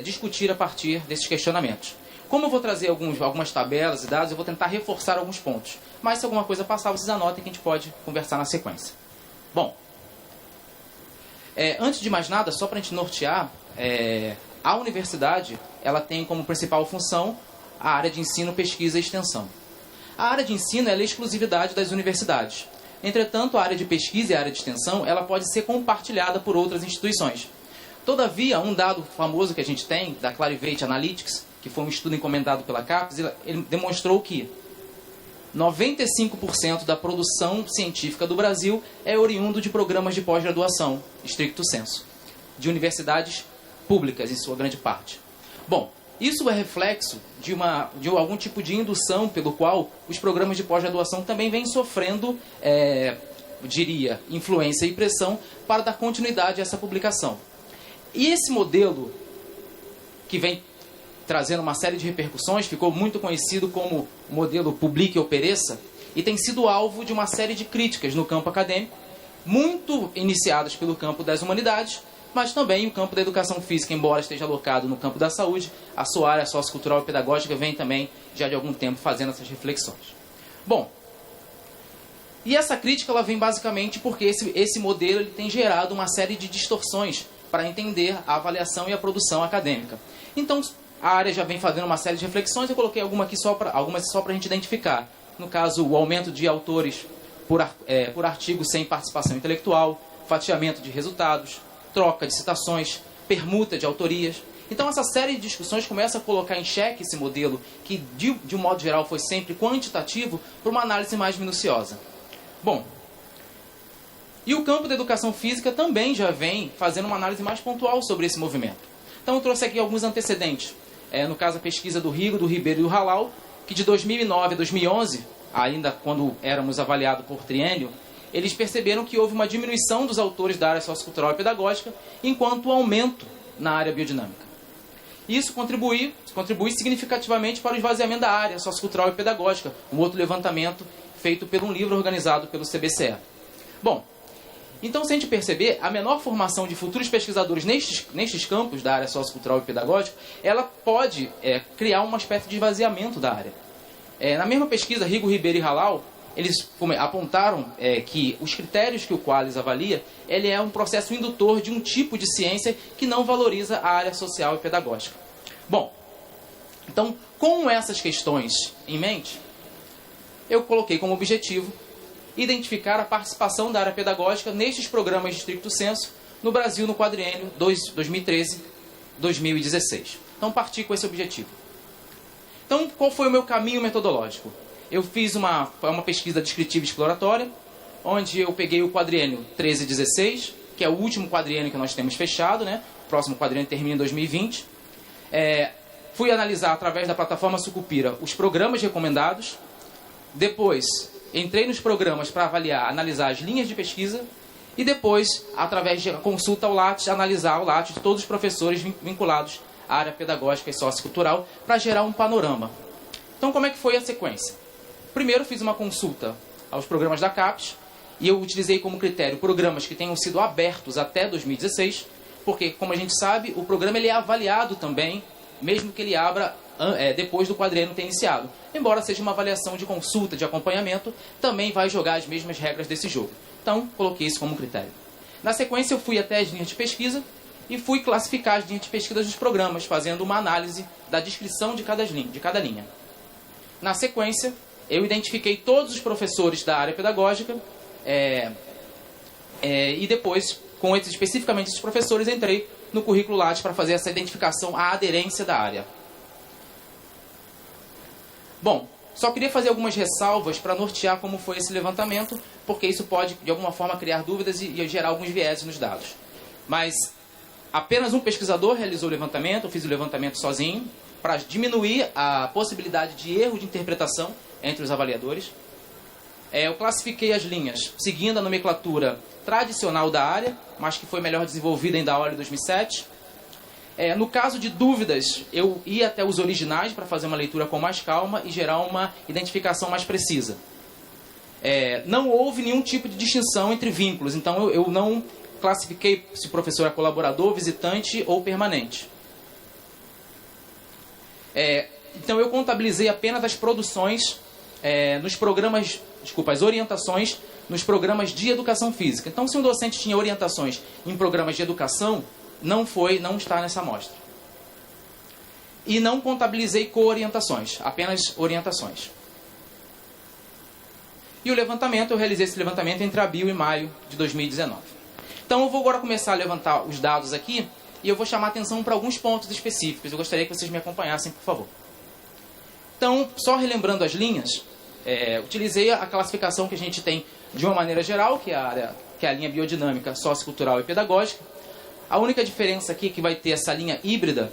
[SPEAKER 5] discutir a partir desses questionamentos. Como eu vou trazer algumas tabelas e dados, eu vou tentar reforçar alguns pontos. Mas se alguma coisa passar, vocês anotem que a gente pode conversar na sequência. Bom, antes de mais nada, só para a gente nortear, a universidade ela tem como principal função a área de ensino, pesquisa e extensão. A área de ensino ela é exclusividade das universidades. Entretanto, a área de pesquisa e a área de extensão ela pode ser compartilhada por outras instituições. Todavia, um dado famoso que a gente tem, da Clarivate Analytics, que foi um estudo encomendado pela CAPES, ele demonstrou que 95% da produção científica do Brasil é oriundo de programas de pós-graduação, stricto sensu, de universidades públicas, em sua grande parte. Bom, isso é reflexo de algum tipo de indução pelo qual os programas de pós-graduação também vêm sofrendo, eu diria, influência e pressão para dar continuidade a essa publicação. E esse modelo, que vem trazendo uma série de repercussões, ficou muito conhecido como o modelo Publique ou Pereça, e tem sido alvo de uma série de críticas no campo acadêmico, muito iniciadas pelo campo das humanidades, mas também o campo da educação física, embora esteja alocado no campo da saúde, a sua área sociocultural e pedagógica vem também, já de algum tempo, fazendo essas reflexões. Bom, e essa crítica ela vem basicamente porque esse modelo ele tem gerado uma série de distorções para entender a avaliação e a produção acadêmica. Então, a área já vem fazendo uma série de reflexões, eu coloquei algumas só para a gente identificar. No caso, o aumento de autores por artigo sem participação intelectual, fatiamento de resultados, troca de citações, permuta de autorias. Então, essa série de discussões começa a colocar em xeque esse modelo, que, de um modo geral, foi sempre quantitativo, para uma análise mais minuciosa. Bom, e o campo da educação física também já vem fazendo uma análise mais pontual sobre esse movimento. Então, eu trouxe aqui alguns antecedentes. No caso, a pesquisa do Rigo, do Ribeiro e do Halal, que de 2009 a 2011, ainda quando éramos avaliados por triênio, eles perceberam que houve uma diminuição dos autores da área sociocultural e pedagógica, enquanto o aumento na área biodinâmica. Isso contribui significativamente para o esvaziamento da área sociocultural e pedagógica, um outro levantamento feito por um livro organizado pelo CBCE. Bom, então, se a gente perceber, a menor formação de futuros pesquisadores nestes campos da área sociocultural e pedagógica, ela pode criar uma espécie de esvaziamento da área. Na mesma pesquisa, Rigo, Ribeiro e Halal, eles apontaram que os critérios que o Qualis avalia, ele é um processo indutor de um tipo de ciência que não valoriza a área social e pedagógica. Bom, então, com essas questões em mente, eu coloquei como objetivo identificar a participação da área pedagógica nestes programas de stricto sensu no Brasil no quadriênio 2013-2016. Então, parti com esse objetivo. Então, qual foi o meu caminho metodológico? Eu fiz uma pesquisa descritiva e exploratória, onde eu peguei o quadriênio 13-16, que é o último quadriênio que nós temos fechado, né? O próximo quadriênio termina em 2020. Fui analisar, através da plataforma Sucupira, os programas recomendados. Depois, entrei nos programas para analisar as linhas de pesquisa. E depois, através de consulta ao Lattes, analisar o Lattes de todos os professores vinculados à área pedagógica e sociocultural, para gerar um panorama. Então, como é que foi a sequência? Primeiro, fiz uma consulta aos programas da CAPES, e eu utilizei como critério programas que tenham sido abertos até 2016, porque, como a gente sabe, o programa ele é avaliado também, mesmo que ele abra depois do quadriênio ter iniciado. Embora seja uma avaliação de consulta, de acompanhamento, também vai jogar as mesmas regras desse jogo. Então, coloquei isso como critério. Na sequência, eu fui até as linhas de pesquisa e fui classificar as linhas de pesquisa dos programas, fazendo uma análise da descrição de cada linha. Na sequência, eu identifiquei todos os professores da área pedagógica e depois, especificamente esses professores, entrei no currículo Lattes para fazer essa identificação, a aderência da área. Bom, só queria fazer algumas ressalvas para nortear como foi esse levantamento, porque isso pode, de alguma forma, criar dúvidas e gerar alguns vieses nos dados. Mas Apenas um pesquisador realizou o levantamento, eu fiz o levantamento sozinho, para diminuir a possibilidade de erro de interpretação entre os avaliadores. Eu classifiquei as linhas seguindo a nomenclatura tradicional da área, mas que foi melhor desenvolvida em da Olio 2007. No caso de dúvidas, eu ia até os originais para fazer uma leitura com mais calma e gerar uma identificação mais precisa. Não houve nenhum tipo de distinção entre vínculos, então eu não classifiquei se o professor é colaborador, visitante ou permanente. Então eu contabilizei apenas as produções nos programas, as orientações nos programas de educação física. Então, se um docente tinha orientações em programas de educação, não está nessa amostra. E não contabilizei co-orientações, apenas orientações. E o levantamento, eu realizei esse levantamento entre abril e maio de 2019. Então, eu vou agora começar a levantar os dados aqui e eu vou chamar a atenção para alguns pontos específicos. Eu gostaria que vocês me acompanhassem, por favor. Então, só relembrando as linhas, utilizei a classificação que a gente tem de uma maneira geral, que é a linha biodinâmica, sociocultural e pedagógica. A única diferença aqui é que vai ter essa linha híbrida,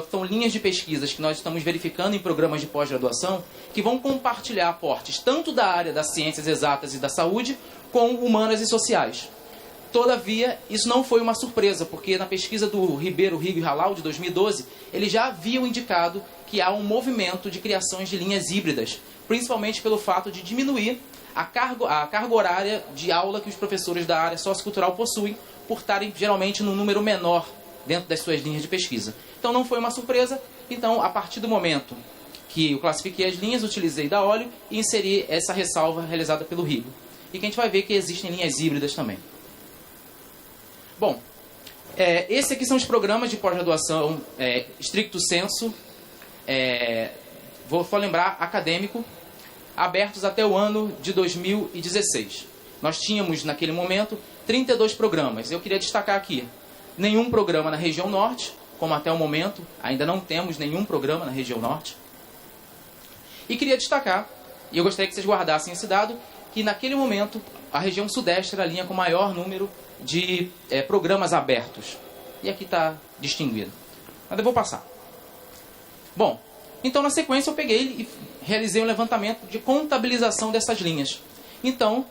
[SPEAKER 5] são linhas de pesquisas que nós estamos verificando em programas de pós-graduação, que vão compartilhar aportes tanto da área das ciências exatas e da saúde, com humanas e sociais. Todavia, isso não foi uma surpresa, porque na pesquisa do Ribeiro, Rigo e Halal, de 2012, eles já haviam indicado que há um movimento de criações de linhas híbridas, principalmente pelo fato de diminuir a carga horária de aula que os professores da área sociocultural possuem, por estarem geralmente num número menor dentro das suas linhas de pesquisa. Então não foi uma surpresa. Então, a partir do momento que eu classifiquei as linhas, utilizei da Olio e inseri essa ressalva realizada pelo Rigo. E que a gente vai ver que existem linhas híbridas também. Bom, esses aqui são os programas de pós-graduação stricto sensu, vou só lembrar, acadêmico, abertos até o ano de 2016. Nós tínhamos, naquele momento, 32 programas. Eu queria destacar aqui, nenhum programa na região norte, como até o momento, ainda não temos nenhum programa na região norte. E queria destacar, e eu gostaria que vocês guardassem esse dado, que naquele momento, a região sudeste era a linha com maior número de programas abertos. E aqui está distinguido. Mas eu vou passar. Bom, então na sequência eu peguei e realizei um levantamento de contabilização dessas linhas. Então,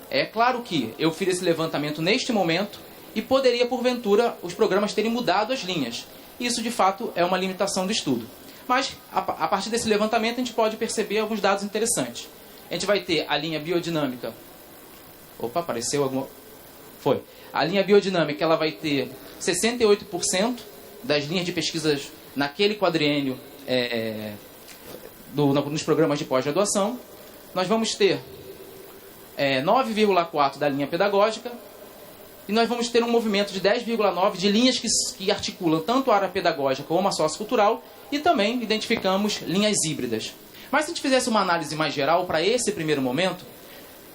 [SPEAKER 5] é claro que eu fiz esse levantamento neste momento e poderia, porventura, os programas terem mudado as linhas. Isso, de fato, é uma limitação do estudo. Mas, a partir desse levantamento, a gente pode perceber alguns dados interessantes. A gente vai ter a linha biodinâmica. Opa, apareceu alguma... Foi. A linha biodinâmica, ela vai ter 68% das linhas de pesquisas naquele quadriênio nos programas de pós-graduação. Nós vamos ter 9,4% da linha pedagógica e nós vamos ter um movimento de 10,9% de linhas que articulam tanto a área pedagógica como a sociocultural e também identificamos linhas híbridas. Mas se a gente fizesse uma análise mais geral para esse primeiro momento,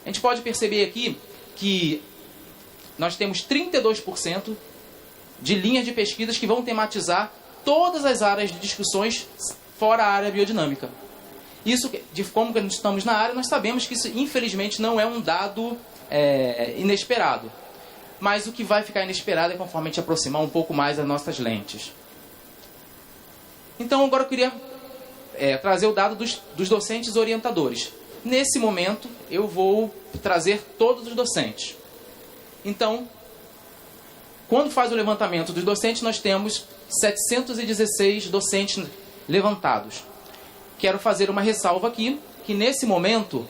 [SPEAKER 5] a gente pode perceber aqui que nós temos 32% de linhas de pesquisas que vão tematizar todas as áreas de discussões fora a área biodinâmica. Isso, como estamos na área, nós sabemos que isso, infelizmente, não é um dado inesperado. Mas o que vai ficar inesperado é conforme a gente aproximar um pouco mais das nossas lentes. Então, agora eu queria trazer o dado dos docentes orientadores. Nesse momento, eu vou trazer todos os docentes. Então, quando faz o levantamento dos docentes, nós temos 716 docentes levantados. Quero fazer uma ressalva aqui, que nesse momento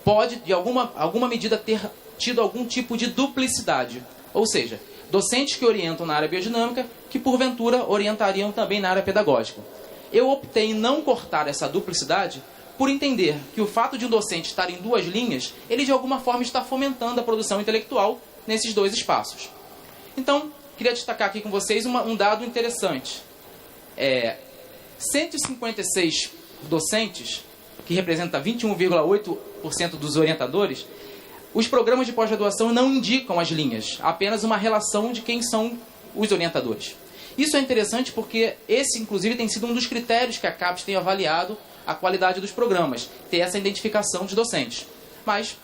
[SPEAKER 5] pode, de alguma medida, ter tido algum tipo de duplicidade. Ou seja, docentes que orientam na área biodinâmica, que porventura orientariam também na área pedagógica. Eu optei em não cortar essa duplicidade, por entender que o fato de um docente estar em duas linhas, ele de alguma forma está fomentando a produção intelectual nesses dois espaços. Então, queria destacar aqui com vocês um dado interessante. 156 docentes, que representa 21,8% dos orientadores, os programas de pós-graduação não indicam as linhas, apenas uma relação de quem são os orientadores. Isso é interessante porque esse, inclusive, tem sido um dos critérios que a CAPES tem avaliado a qualidade dos programas, ter essa identificação de docentes. Mas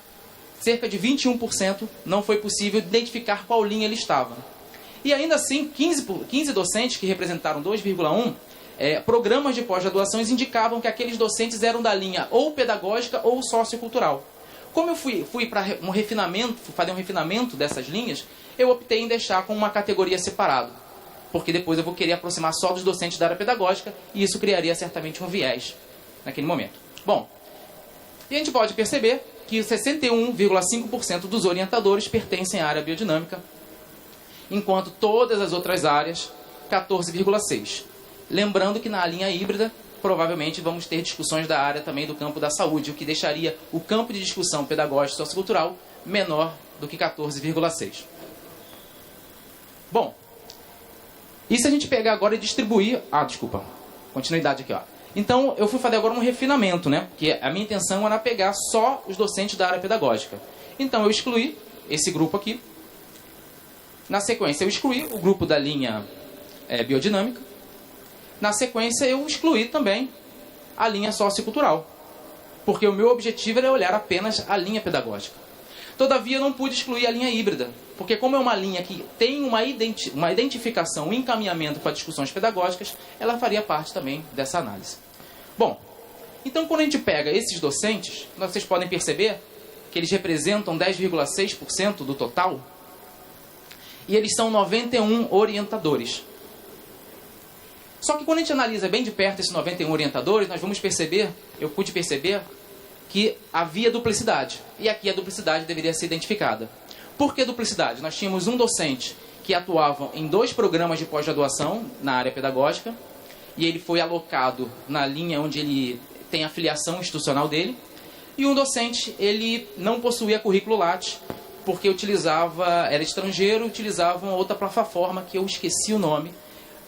[SPEAKER 5] cerca de 21% não foi possível identificar qual linha ele estava. E ainda assim, 15 docentes que representaram 2,1%, programas de pós-graduações indicavam que aqueles docentes eram da linha ou pedagógica ou sociocultural. Como eu fui para fazer um refinamento dessas linhas, eu optei em deixar com uma categoria separada, porque depois eu vou querer aproximar só dos docentes da área pedagógica e isso criaria certamente um viés naquele momento. Bom, e a gente pode perceber que 61,5% dos orientadores pertencem à área biodinâmica, enquanto todas as outras áreas, 14,6%. Lembrando que na linha híbrida, provavelmente vamos ter discussões da área também do campo da saúde, o que deixaria o campo de discussão pedagógico e sociocultural menor do que 14,6%. Bom, e se a gente pegar agora e distribuir... continuidade aqui, ó. Então, eu fui fazer agora um refinamento, né? Porque a minha intenção era pegar só os docentes da área pedagógica. Então, eu excluí esse grupo aqui. Na sequência, eu excluí o grupo da linha biodinâmica. Na sequência, eu excluí também a linha sociocultural. Porque o meu objetivo era olhar apenas a linha pedagógica. Todavia, eu não pude excluir a linha híbrida. Porque como é uma linha que tem uma identificação, um encaminhamento para discussões pedagógicas, ela faria parte também dessa análise. Bom, então quando a gente pega esses docentes, vocês podem perceber que eles representam 10,6% do total, e eles são 91 orientadores. Só que quando a gente analisa bem de perto esses 91 orientadores, nós vamos perceber, eu pude perceber, que havia duplicidade. E aqui a duplicidade deveria ser identificada. Por que duplicidade? Nós tínhamos um docente que atuava em 2 programas de pós-graduação na área pedagógica, e ele foi alocado na linha onde ele tem a filiação institucional dele, e um docente, ele não possuía currículo Lattes, porque era estrangeiro, utilizava uma outra plataforma, que eu esqueci o nome,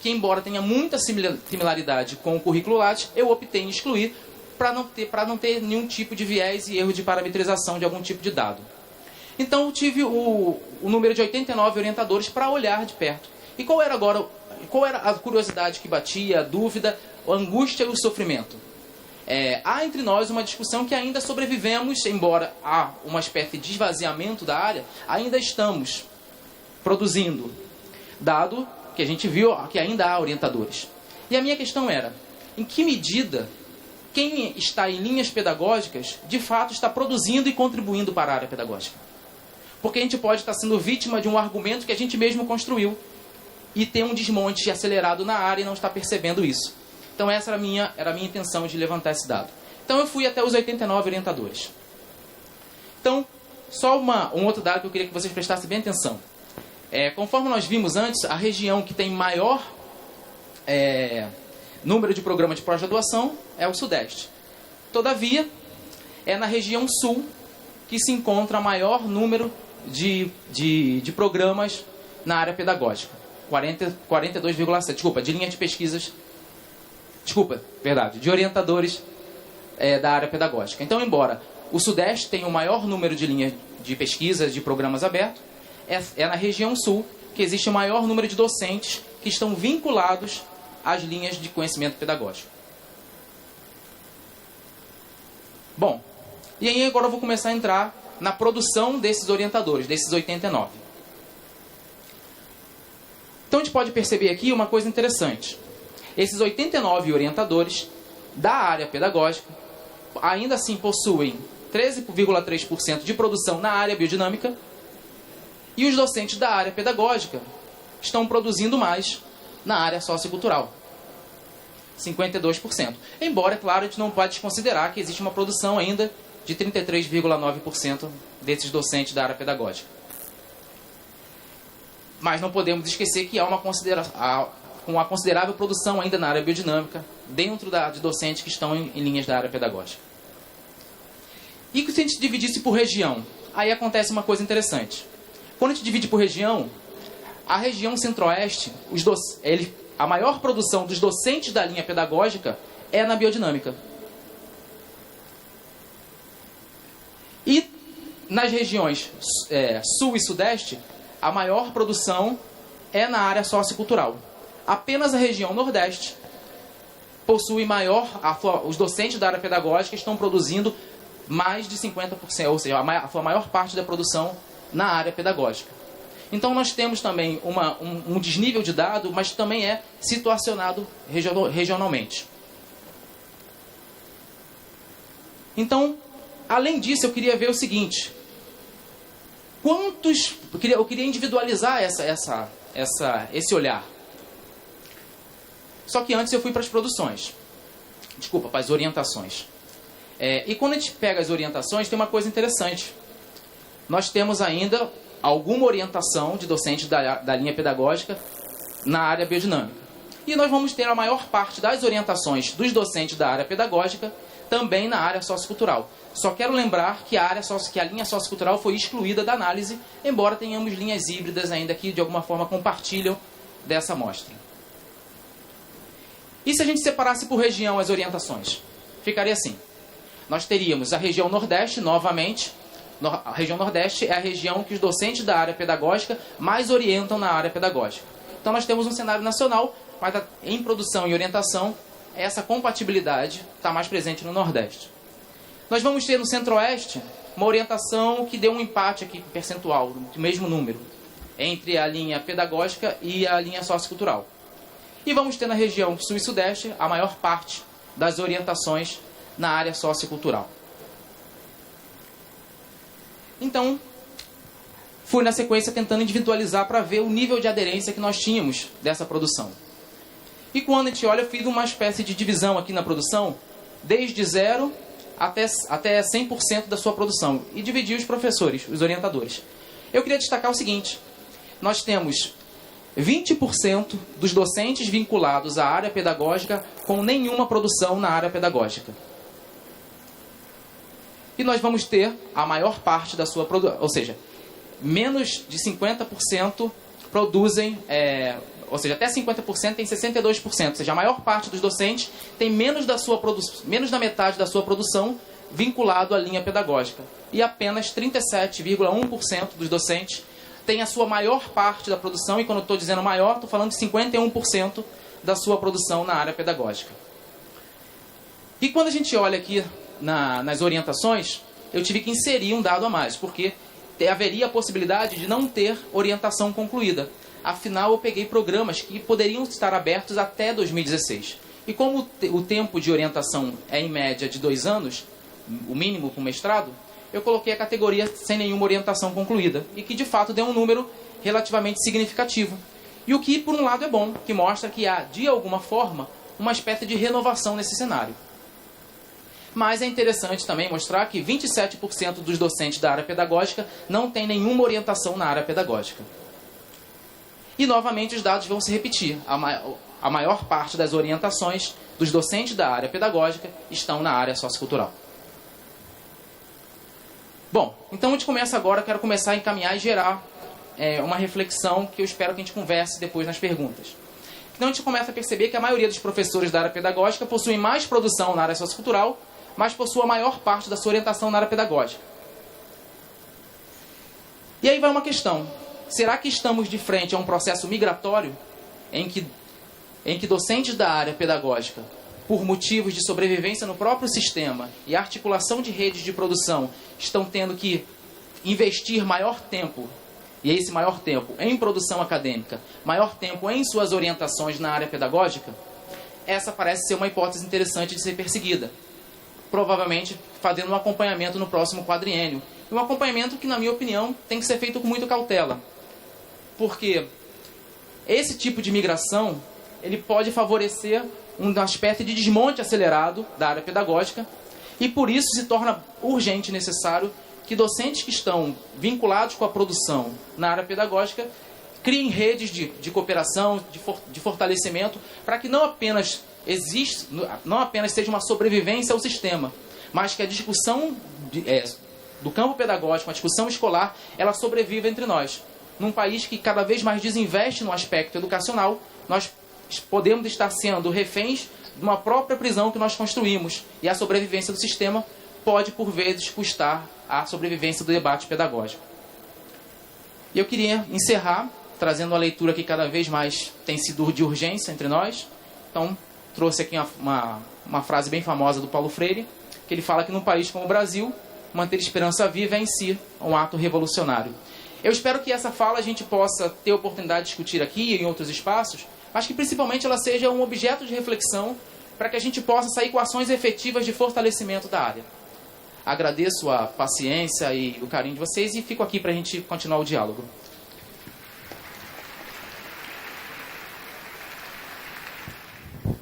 [SPEAKER 5] que embora tenha muita similaridade com o currículo Lattes, eu optei em excluir para não ter nenhum tipo de viés e erro de parametrização de algum tipo de dado. Então eu tive o número de 89 orientadores para olhar de perto. E qual era a curiosidade que batia, a dúvida, a angústia e o sofrimento? Há entre nós uma discussão que ainda sobrevivemos, embora há uma espécie de esvaziamento da área, ainda estamos produzindo, dado que a gente viu que ainda há orientadores. E a minha questão era, em que medida quem está em linhas pedagógicas, de fato, está produzindo e contribuindo para a área pedagógica? Porque a gente pode estar sendo vítima de um argumento que a gente mesmo construiu e ter um desmonte acelerado na área e não estar percebendo isso. Então essa era a minha intenção de levantar esse dado. Então eu fui até os 89 orientadores. Então, só um outro dado que eu queria que vocês prestassem bem atenção. Conforme nós vimos antes, a região que tem maior número de programas de pós-graduação é o Sudeste. Todavia, é na região Sul que se encontra maior número de programas na área pedagógica. 42,7%. Desculpa, de linha de pesquisas. De orientadores da área pedagógica. Então, embora o Sudeste tenha o maior número de linhas de pesquisas, de programas abertos, é na região Sul que existe o maior número de docentes que estão vinculados às linhas de conhecimento pedagógico. Bom, e aí agora eu vou começar a entrar na produção desses orientadores, desses 89. Então a gente pode perceber aqui uma coisa interessante. Esses 89 orientadores da área pedagógica ainda assim possuem 13,3% de produção na área biodinâmica, e os docentes da área pedagógica estão produzindo mais na área sociocultural, 52%. Embora, é claro, a gente não pode considerar que existe uma produção ainda de 33,9% desses docentes da área pedagógica. Mas não podemos esquecer que há uma considerável produção ainda na área biodinâmica, dentro de docentes que estão em linhas da área pedagógica. E se a gente dividisse por região, aí acontece uma coisa interessante. Quando a gente divide por região, a região centro-oeste, a maior produção dos docentes da linha pedagógica é na biodinâmica. E nas regiões sul e sudeste, a maior produção é na área sociocultural. Apenas a região nordeste possui os docentes da área pedagógica estão produzindo mais de 50%, ou seja, a maior parte da produção na área pedagógica. Então nós temos também um desnível de dado, mas também é situacionado regionalmente. Então, além disso, eu queria ver o seguinte: eu queria individualizar esse olhar. Só que antes eu fui para as produções. Desculpa, para as orientações. E quando a gente pega as orientações, tem uma coisa interessante. Nós temos ainda alguma orientação de docentes da linha pedagógica na área biodinâmica. E nós vamos ter a maior parte das orientações dos docentes da área pedagógica também na área sociocultural. Só quero lembrar que a linha sociocultural foi excluída da análise, embora tenhamos linhas híbridas ainda que de alguma forma compartilham dessa amostra. E se a gente separasse por região as orientações? Ficaria assim. Nós teríamos a região Nordeste, novamente. A região Nordeste é a região que os docentes da área pedagógica mais orientam na área pedagógica. Então nós temos um cenário nacional, mas em produção e orientação, essa compatibilidade está mais presente no Nordeste. Nós vamos ter no Centro-Oeste uma orientação que deu um empate aqui percentual, do mesmo número, entre a linha pedagógica e a linha sociocultural. E vamos ter na região Sul e Sudeste a maior parte das orientações na área sociocultural. Então, fui na sequência tentando individualizar para ver o nível de aderência que nós tínhamos dessa produção. E quando a gente olha, eu fiz uma espécie de divisão aqui na produção, desde 0 até 100% da sua produção, e dividi os professores, os orientadores. Eu queria destacar o seguinte: nós temos 20% dos docentes vinculados à área pedagógica com nenhuma produção na área pedagógica. E nós vamos ter a maior parte da sua produção, ou seja, menos de 50% produzem, ou seja, até 50% tem 62%, ou seja, a maior parte dos docentes tem menos da metade da sua produção vinculado à linha pedagógica. E apenas 37,1% dos docentes tem a sua maior parte da produção, e quando eu estou dizendo maior, estou falando de 51% da sua produção na área pedagógica. E quando a gente olha aqui nas orientações, eu tive que inserir um dado a mais, porque haveria a possibilidade de não ter orientação concluída. Afinal, eu peguei programas que poderiam estar abertos até 2016. E como o tempo de orientação é em média de 2 anos, o mínimo com mestrado, eu coloquei a categoria sem nenhuma orientação concluída, e que de fato deu um número relativamente significativo. E o que, por um lado, é bom, que mostra que há, de alguma forma, uma espécie de renovação nesse cenário. Mas é interessante também mostrar que 27% dos docentes da área pedagógica não têm nenhuma orientação na área pedagógica. E, novamente, os dados vão se repetir. A maior parte das orientações dos docentes da área pedagógica estão na área sociocultural. Bom, então a gente começa agora, quero começar a encaminhar e gerar uma reflexão que eu espero que a gente converse depois nas perguntas. Então a gente começa a perceber que a maioria dos professores da área pedagógica possuem mais produção na área sociocultural, mas possui a maior parte da sua orientação na área pedagógica. E aí vai uma questão: será que estamos de frente a um processo migratório em que docentes da área pedagógica, por motivos de sobrevivência no próprio sistema e articulação de redes de produção, estão tendo que investir maior tempo, e esse maior tempo em produção acadêmica, maior tempo em suas orientações na área pedagógica? Essa parece ser uma hipótese interessante de ser perseguida. Provavelmente fazendo um acompanhamento no próximo quadriênio. Um acompanhamento que, na minha opinião, tem que ser feito com muita cautela. Porque esse tipo de migração, ele pode favorecer uma espécie de desmonte acelerado da área pedagógica, e por isso se torna urgente e necessário que docentes que estão vinculados com a produção na área pedagógica criem redes de cooperação, de fortalecimento, para que não apenas seja uma sobrevivência ao sistema, mas que a discussão do campo pedagógico, a discussão escolar, ela sobreviva entre nós. Num país que cada vez mais desinveste no aspecto educacional, nós podemos estar sendo reféns de uma própria prisão que nós construímos, e a sobrevivência do sistema pode, por vezes, custar a sobrevivência do debate pedagógico. E eu queria encerrar trazendo uma leitura que cada vez mais tem sido de urgência entre nós. Então, trouxe aqui uma frase bem famosa do Paulo Freire, que ele fala que num país como o Brasil, manter esperança viva é em si um ato revolucionário. Eu espero que essa fala a gente possa ter a oportunidade de discutir aqui e em outros espaços, mas que principalmente ela seja um objeto de reflexão para que a gente possa sair com ações efetivas de fortalecimento da área. Agradeço a paciência e o carinho de vocês e fico aqui para a gente continuar o diálogo.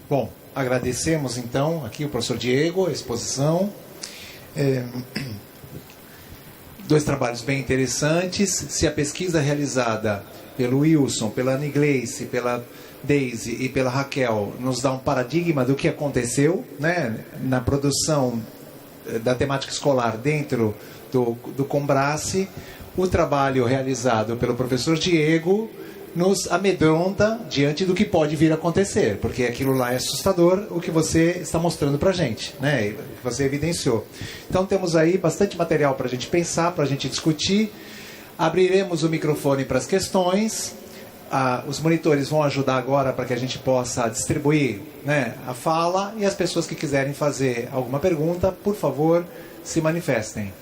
[SPEAKER 4] Bom, agradecemos então aqui o professor Diego, a exposição. Dois trabalhos bem interessantes. Se a pesquisa realizada pelo Wilson, pela Ana Gleice, pela Deise e pela Raquel nos dá um paradigma do que aconteceu, né, na produção da temática escolar dentro do Combrace, o trabalho realizado pelo professor Diego nos amedronta diante do que pode vir a acontecer, porque aquilo lá é assustador, o que você está mostrando para a gente, né, que você evidenciou. Então temos aí bastante material para a gente pensar, para a gente discutir. Abriremos o microfone para as questões. Os monitores vão ajudar agora para que a gente possa distribuir, né, a fala, e as pessoas que quiserem fazer alguma pergunta, por favor, se manifestem.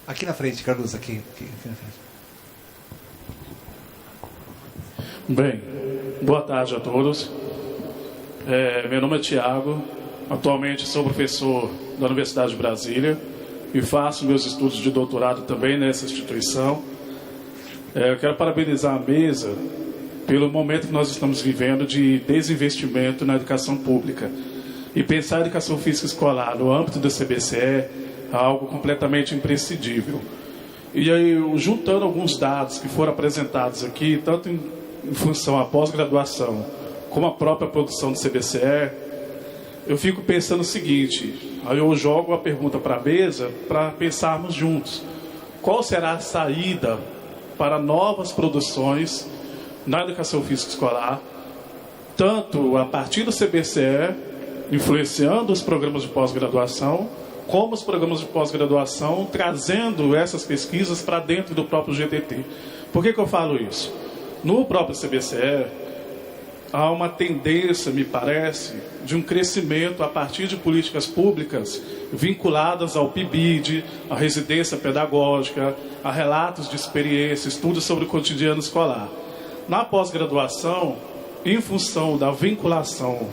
[SPEAKER 4] Aqui na frente, Carlos, aqui na frente.
[SPEAKER 6] Bem, boa tarde a todos. Meu nome é Tiago, atualmente sou professor da Universidade de Brasília e faço meus estudos de doutorado também nessa instituição. Eu quero parabenizar a mesa pelo momento que nós estamos vivendo de desinvestimento na educação pública. E pensar a educação física escolar no âmbito do CBCE é algo completamente imprescindível. E aí, juntando alguns dados que foram apresentados aqui, tanto em função à pós-graduação como a própria produção do CBCE, eu fico pensando o seguinte, aí eu jogo a pergunta para a mesa para pensarmos juntos. Qual será a saída para novas produções na educação física escolar, tanto a partir do CBCE, influenciando os programas de pós-graduação, como os programas de pós-graduação trazendo essas pesquisas para dentro do próprio GTT. Por que eu falo isso? No próprio CBCE, há uma tendência, me parece, de um crescimento a partir de políticas públicas vinculadas ao PIBID, à residência pedagógica, a relatos de experiência, estudos sobre o cotidiano escolar. Na pós-graduação, em função da vinculação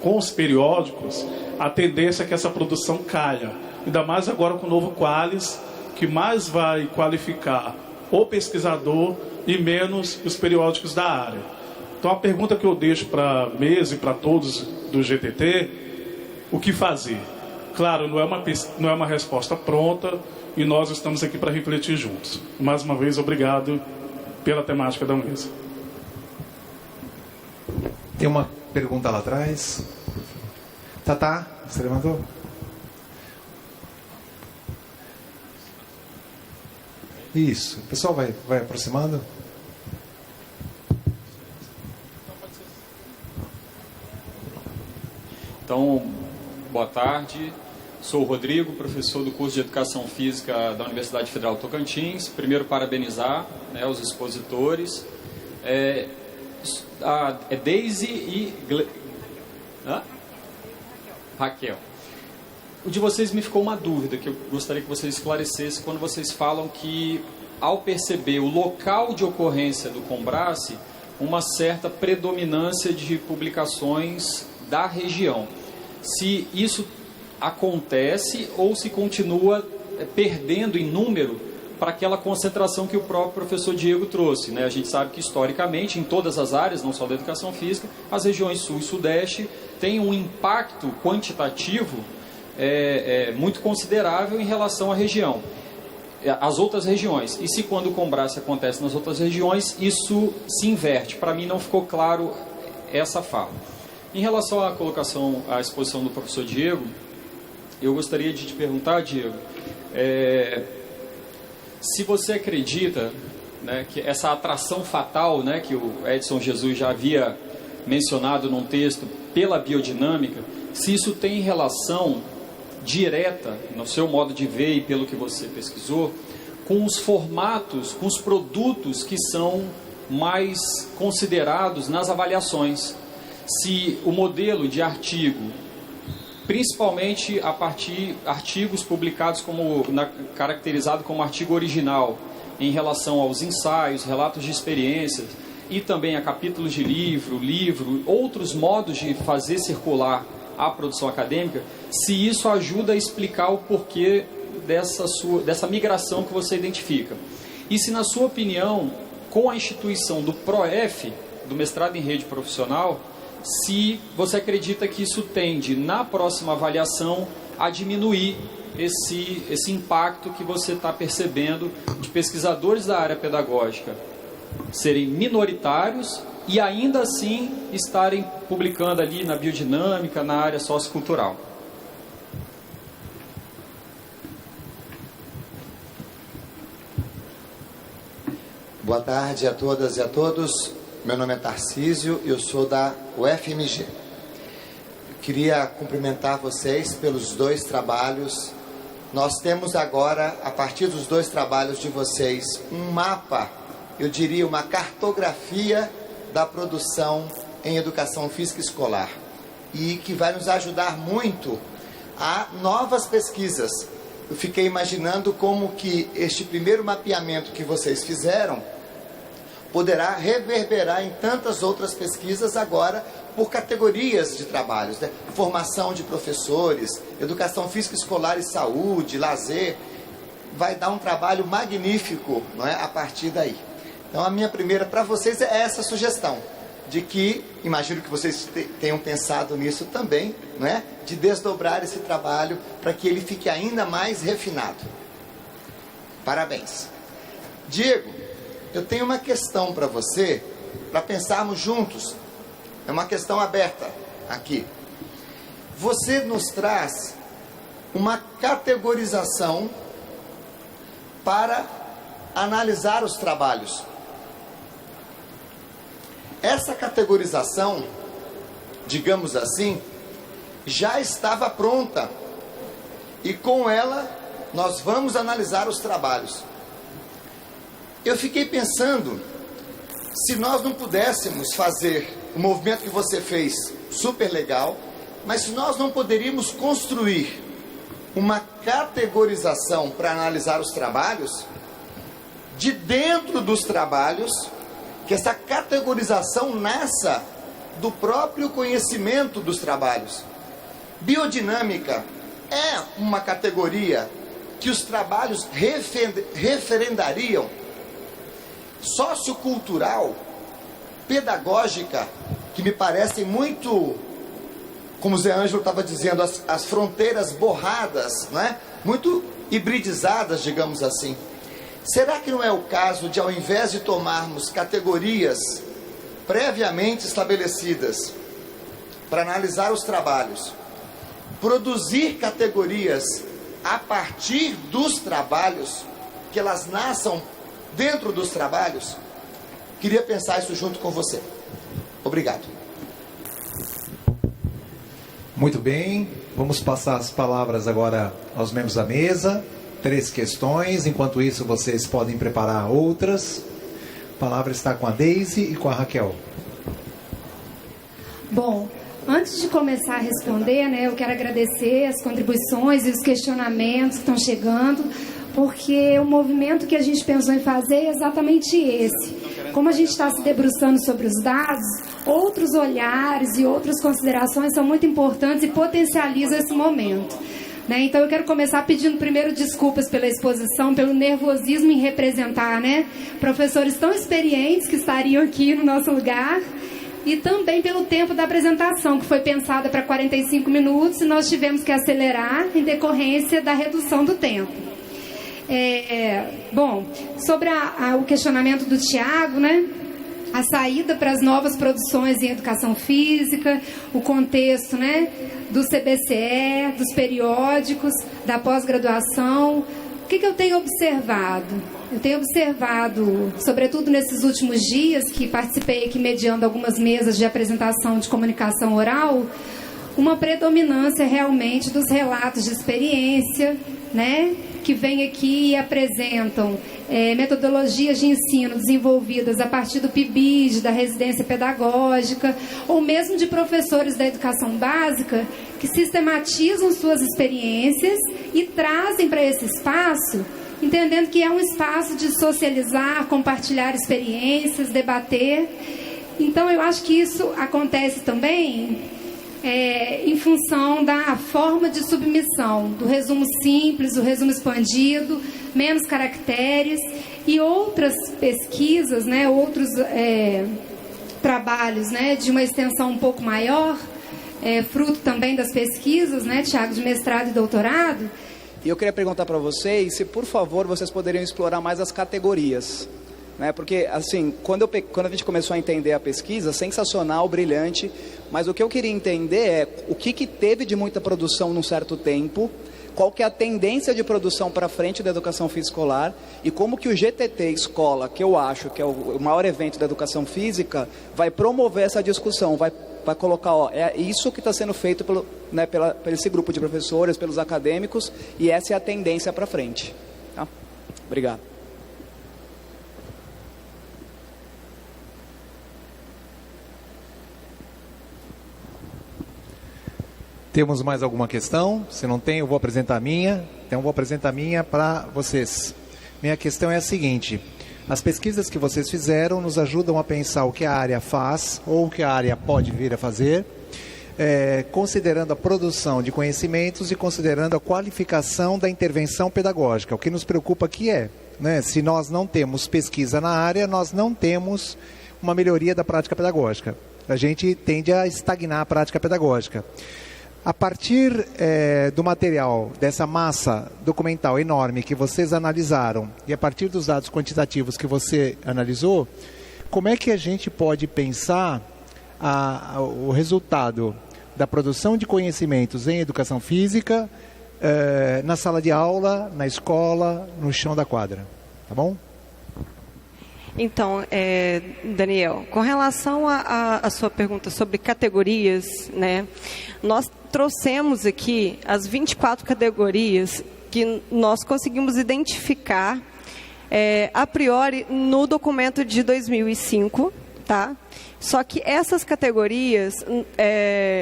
[SPEAKER 6] com os periódicos, a tendência é que essa produção caia. Ainda mais agora com o novo Qualis, que mais vai qualificar o pesquisador e menos os periódicos da área. Então a pergunta que eu deixo para a mesa e para todos do GTT, o que fazer? Claro, não é uma resposta pronta e nós estamos aqui para refletir juntos. Mais uma vez, obrigado pela temática da mesa.
[SPEAKER 4] Tem uma pergunta lá atrás. Tatá, você levantou? Isso. O pessoal vai aproximando.
[SPEAKER 7] Então, boa tarde. Sou o Rodrigo, professor do curso de Educação Física da Universidade Federal Tocantins. Primeiro, parabenizar, né, os expositores. Deise e Raquel. O de vocês me ficou uma dúvida que eu gostaria que vocês esclarecessem quando vocês falam que, ao perceber o local de ocorrência do Combrace, uma certa predominância de publicações da região. Se isso acontece ou se continua perdendo em número para aquela concentração que o próprio professor Diego trouxe, né? A gente sabe que historicamente, em todas as áreas, não só da educação física, as regiões sul e sudeste têm um impacto quantitativo muito considerável em relação à região, às outras regiões. E se quando o Combrace acontece nas outras regiões, isso se inverte. Para mim não ficou claro essa fala. Em relação à colocação, à exposição do professor Diego, eu gostaria de te perguntar, Diego, se você acredita, né, que essa atração fatal, né, que o Edson Jesus já havia mencionado num texto, pela biodinâmica, se isso tem relação direta, no seu modo de ver e pelo que você pesquisou, com os formatos, com os produtos que são mais considerados nas avaliações. se o modelo de artigo, principalmente a partir de artigos publicados caracterizado como artigo original, em relação aos ensaios, relatos de experiências, e também a capítulos de livro, outros modos de fazer circular a produção acadêmica, se isso ajuda a explicar o porquê dessa migração que você identifica. E se, na sua opinião, com a instituição do PROEF, do mestrado em rede profissional, se você acredita que isso tende, na próxima avaliação, a diminuir esse impacto que você está percebendo de pesquisadores da área pedagógica serem minoritários e ainda assim estarem publicando ali na biodinâmica, na área sociocultural.
[SPEAKER 8] Boa tarde a todas e a todos. Meu nome é Tarcísio e eu sou da UFMG. Queria cumprimentar vocês pelos 2 trabalhos. Nós temos agora, a partir dos 2 trabalhos de vocês, um mapa, eu diria uma cartografia da produção em educação física escolar, e que vai nos ajudar muito a novas pesquisas. Eu fiquei imaginando como que este primeiro mapeamento que vocês fizeram poderá reverberar em tantas outras pesquisas agora por categorias de trabalhos, né? Formação de professores, educação física escolar e saúde, lazer. Vai dar um trabalho magnífico, não é? A partir daí. Então a minha primeira para vocês é essa sugestão, de que, imagino que vocês tenham pensado nisso também, não é? De desdobrar esse trabalho para que ele fique ainda mais refinado. Parabéns. Diego, eu tenho uma questão para você, para pensarmos juntos. É uma questão aberta aqui. Você nos traz uma categorização para analisar os trabalhos. Essa categorização, digamos assim, já estava pronta. E com ela, nós vamos analisar os trabalhos. Eu fiquei pensando, se nós não pudéssemos fazer o movimento que você fez, super legal, mas se nós não poderíamos construir uma categorização para analisar os trabalhos, de dentro dos trabalhos, que essa categorização nasça do próprio conhecimento dos trabalhos. Biodinâmica é uma categoria que os trabalhos referendariam. Sociocultural, pedagógica, que me parecem muito, como o Zé Ângelo estava dizendo, as fronteiras borradas, não é? Muito hibridizadas, digamos assim. Será que não é o caso de, ao invés de tomarmos categorias previamente estabelecidas para analisar os trabalhos, produzir categorias a partir dos trabalhos, que elas nasçam dentro dos trabalhos? Queria pensar isso junto com você. Obrigado.
[SPEAKER 4] Muito bem, vamos passar as palavras agora aos membros da mesa. 3 questões, enquanto isso vocês podem preparar outras. A palavra está com a Deise e com a Raquel.
[SPEAKER 2] Bom, antes de começar a responder, né, eu quero agradecer as contribuições e os questionamentos que estão chegando, porque o movimento que a gente pensou em fazer é exatamente esse. Como a gente está se debruçando sobre os dados, outros olhares e outras considerações são muito importantes e potencializam esse momento. Né? Então eu quero começar pedindo primeiro desculpas pela exposição, pelo nervosismo em representar, né, professores tão experientes que estariam aqui no nosso lugar, e também pelo tempo da apresentação, que foi pensada para 45 minutos e nós tivemos que acelerar em decorrência da redução do tempo. Bom, sobre o questionamento do Tiago, né? A saída para as novas produções em educação física, o contexto, né, do CBCE, dos periódicos, da pós-graduação. O que eu tenho observado? Eu tenho observado, sobretudo nesses últimos dias, que participei aqui mediando algumas mesas de apresentação de comunicação oral, uma predominância realmente dos relatos de experiência, né? que vêm aqui e apresentam metodologias de ensino desenvolvidas a partir do PIBID, da residência pedagógica, ou mesmo de professores da educação básica, que sistematizam suas experiências e trazem para esse espaço, entendendo que é um espaço de socializar, compartilhar experiências, debater. Então, eu acho que isso acontece também em função da forma de submissão, do resumo simples, do resumo expandido, menos caracteres, e outras pesquisas, né, outros trabalhos, né, de uma extensão um pouco maior, fruto também das pesquisas, né, Tiago, de mestrado e doutorado.
[SPEAKER 9] E eu queria perguntar para vocês se, por favor, vocês poderiam explorar mais as categorias. Né? Porque, assim, quando a gente começou a entender a pesquisa, sensacional, brilhante, mas o que eu queria entender é o que teve de muita produção num certo tempo, qual que é a tendência de produção para frente da educação física escolar e como que o GTT Escola, que eu acho que é o maior evento da educação física, vai promover essa discussão, vai colocar, é isso que está sendo feito por esse grupo de professores, pelos acadêmicos, e essa é a tendência para frente. Tá? Obrigado.
[SPEAKER 4] Temos mais alguma questão? Se não tem, eu vou apresentar a minha. Então, vou apresentar a minha para vocês. Minha questão é a seguinte: as pesquisas que vocês fizeram nos ajudam a pensar o que a área faz ou o que a área pode vir a fazer, considerando a produção de conhecimentos e considerando a qualificação da intervenção pedagógica. O que nos preocupa aqui né, se nós não temos pesquisa na área, nós não temos uma melhoria da prática pedagógica. A gente tende a estagnar a prática pedagógica. A partir do material, dessa massa documental enorme que vocês analisaram e a partir dos dados quantitativos que você analisou, como é que a gente pode pensar o resultado da produção de conhecimentos em educação física na sala de aula, na escola, no chão da quadra? Tá bom?
[SPEAKER 3] Então, Daniel, com relação à sua pergunta sobre categorias, né, nós trouxemos aqui as 24 categorias que nós conseguimos identificar a priori no documento de 2005, tá? Só que essas categorias,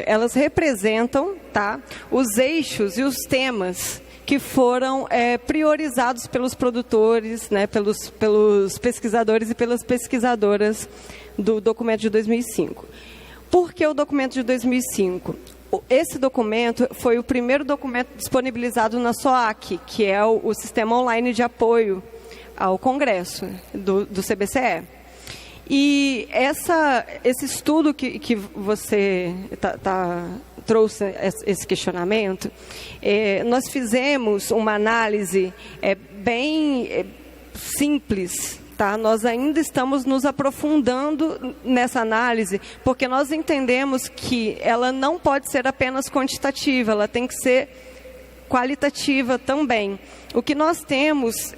[SPEAKER 3] elas representam, tá, os eixos e os temas que foram priorizados pelos produtores, né, pelos pesquisadores e pelas pesquisadoras do documento de 2005. Por que o documento de 2005? Esse documento foi o primeiro documento disponibilizado na SOAC, que é o Sistema Online de Apoio ao Congresso do CBCE. E esse estudo que você trouxe esse questionamento, nós fizemos uma análise bem simples, tá? Nós ainda estamos nos aprofundando nessa análise, porque nós entendemos que ela não pode ser apenas quantitativa, ela tem que ser qualitativa também. O que nós temos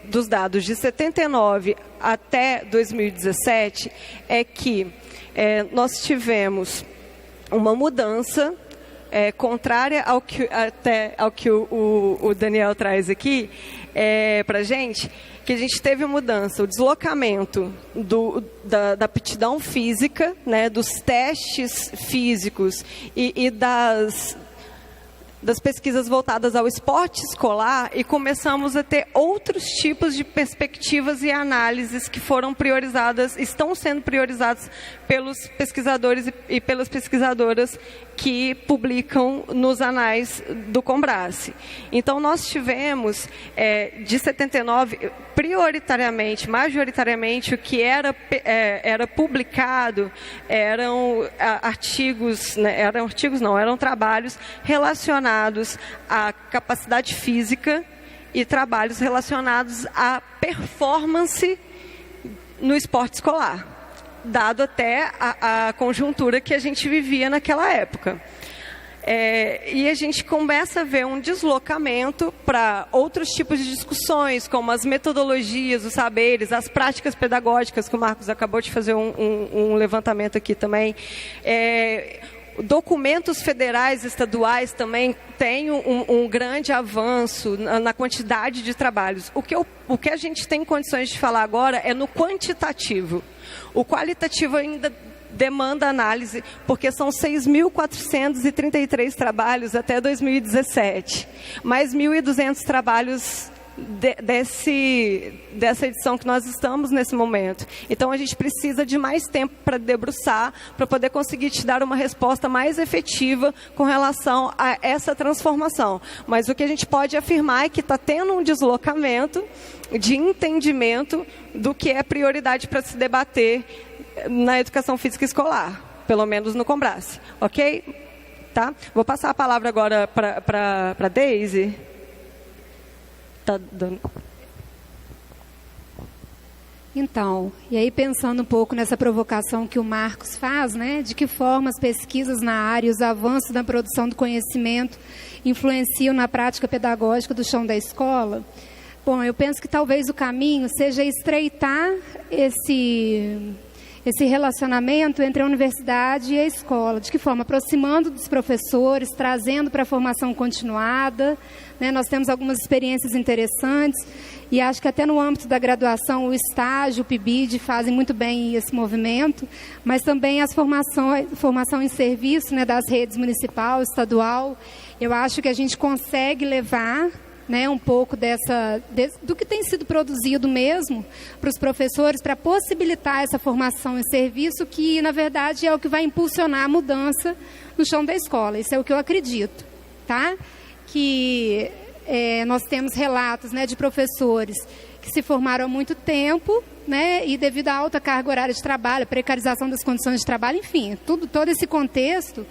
[SPEAKER 3] dos dados de 79 até 2017 é que nós tivemos uma mudança contrária ao que o Daniel traz aqui para a gente, que a gente teve mudança, o deslocamento da aptidão física, né, dos testes físicos e das pesquisas voltadas ao esporte escolar, e começamos a ter outros tipos de perspectivas e análises que foram priorizadas, estão sendo priorizadas pelos pesquisadores e pelas pesquisadoras que publicam nos anais do Combrace. Então, nós tivemos, de 79, prioritariamente, majoritariamente, o que era publicado eram artigos, né, eram trabalhos relacionados à capacidade física e trabalhos relacionados à performance no esporte escolar, dado até a conjuntura que a gente vivia naquela época. E a gente começa a ver um deslocamento para outros tipos de discussões, como as metodologias, os saberes, as práticas pedagógicas, que o Marcos acabou de fazer um levantamento aqui também. documentos federais, estaduais também têm um grande avanço na quantidade de trabalhos. O que a gente tem condições de falar agora é no quantitativo. O qualitativo ainda demanda análise, porque são 6.433 trabalhos até 2017, mais 1.200 trabalhos dessa edição que nós estamos nesse momento. Então a gente precisa de mais tempo para debruçar, para poder conseguir te dar uma resposta mais efetiva com relação a essa transformação. Mas o que a gente pode afirmar é que está tendo um deslocamento de entendimento do que é prioridade para se debater na educação física escolar, pelo menos no Combrace, ok? Tá? Vou passar a palavra agora para a Deise. Tá dando.
[SPEAKER 2] Então, e aí pensando um pouco nessa provocação que o Marcos faz, né, de que forma as pesquisas na área e os avanços na produção do conhecimento influenciam na prática pedagógica do chão da escola. Bom, eu penso que talvez o caminho seja estreitar esse relacionamento entre a universidade e a escola. De que forma? Aproximando dos professores, trazendo para a formação continuada. Né? Nós temos algumas experiências interessantes e acho que até no âmbito da graduação, o estágio, o PIBID fazem muito bem esse movimento, mas também as formação em serviço, né, das redes municipal, estadual. Eu acho que a gente consegue levar, né, um pouco do que tem sido produzido mesmo para os professores, para possibilitar essa formação em serviço, que, na verdade, é o que vai impulsionar a mudança no chão da escola. Isso é o que eu acredito, tá? Que nós temos relatos, né, de professores que se formaram há muito tempo, né, e devido à alta carga horária de trabalho, a precarização das condições de trabalho, enfim, todo esse contexto,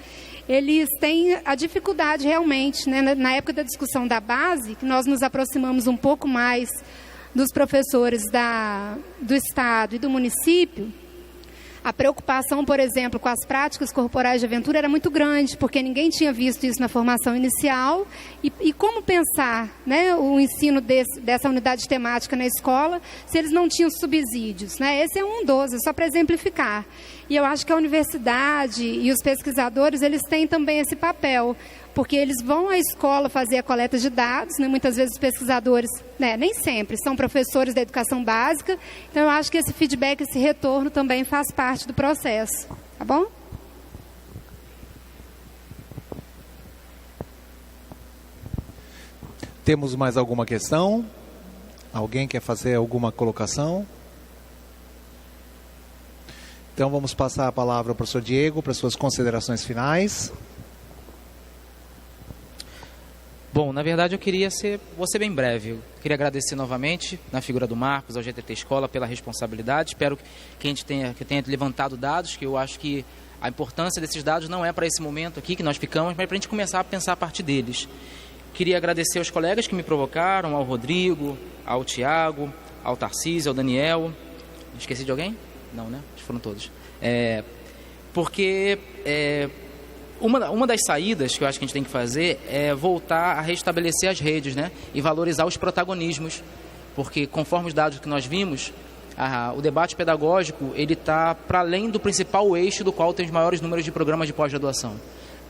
[SPEAKER 2] eles têm a dificuldade realmente, né, na época da discussão da base, que nós nos aproximamos um pouco mais dos professores do Estado e do município, a preocupação, por exemplo, com as práticas corporais de aventura era muito grande, porque ninguém tinha visto isso na formação inicial. E como pensar, né, o ensino dessa unidade temática na escola se eles não tinham subsídios? Né? Esse é um dos, só para exemplificar. E eu acho que a universidade e os pesquisadores, eles têm também esse papel, porque eles vão à escola fazer a coleta de dados, né? Muitas vezes os pesquisadores, né, nem sempre, são professores da educação básica, então eu acho que esse feedback, esse retorno também faz parte do processo, tá bom?
[SPEAKER 4] Temos mais alguma questão? Alguém quer fazer alguma colocação? Então vamos passar a palavra ao professor Diego para suas considerações finais.
[SPEAKER 5] Bom, na verdade vou ser bem breve. Eu queria agradecer novamente, na figura do Marcos, ao GTT Escola, pela responsabilidade. Espero que a gente tenha levantado dados, que eu acho que a importância desses dados não é para esse momento aqui que nós ficamos, mas para a gente começar a pensar a partir deles. Queria agradecer aos colegas que me provocaram, ao Rodrigo, ao Tiago, ao Tarcísio, ao Daniel. Esqueci de alguém? Não, né? Acho que foram todos. Porque uma das saídas que eu acho que a gente tem que fazer é voltar a restabelecer as redes, né? E valorizar os protagonismos. Porque, conforme os dados que nós vimos, o debate pedagógico ele está para além do principal eixo do qual tem os maiores números de programas de pós-graduação.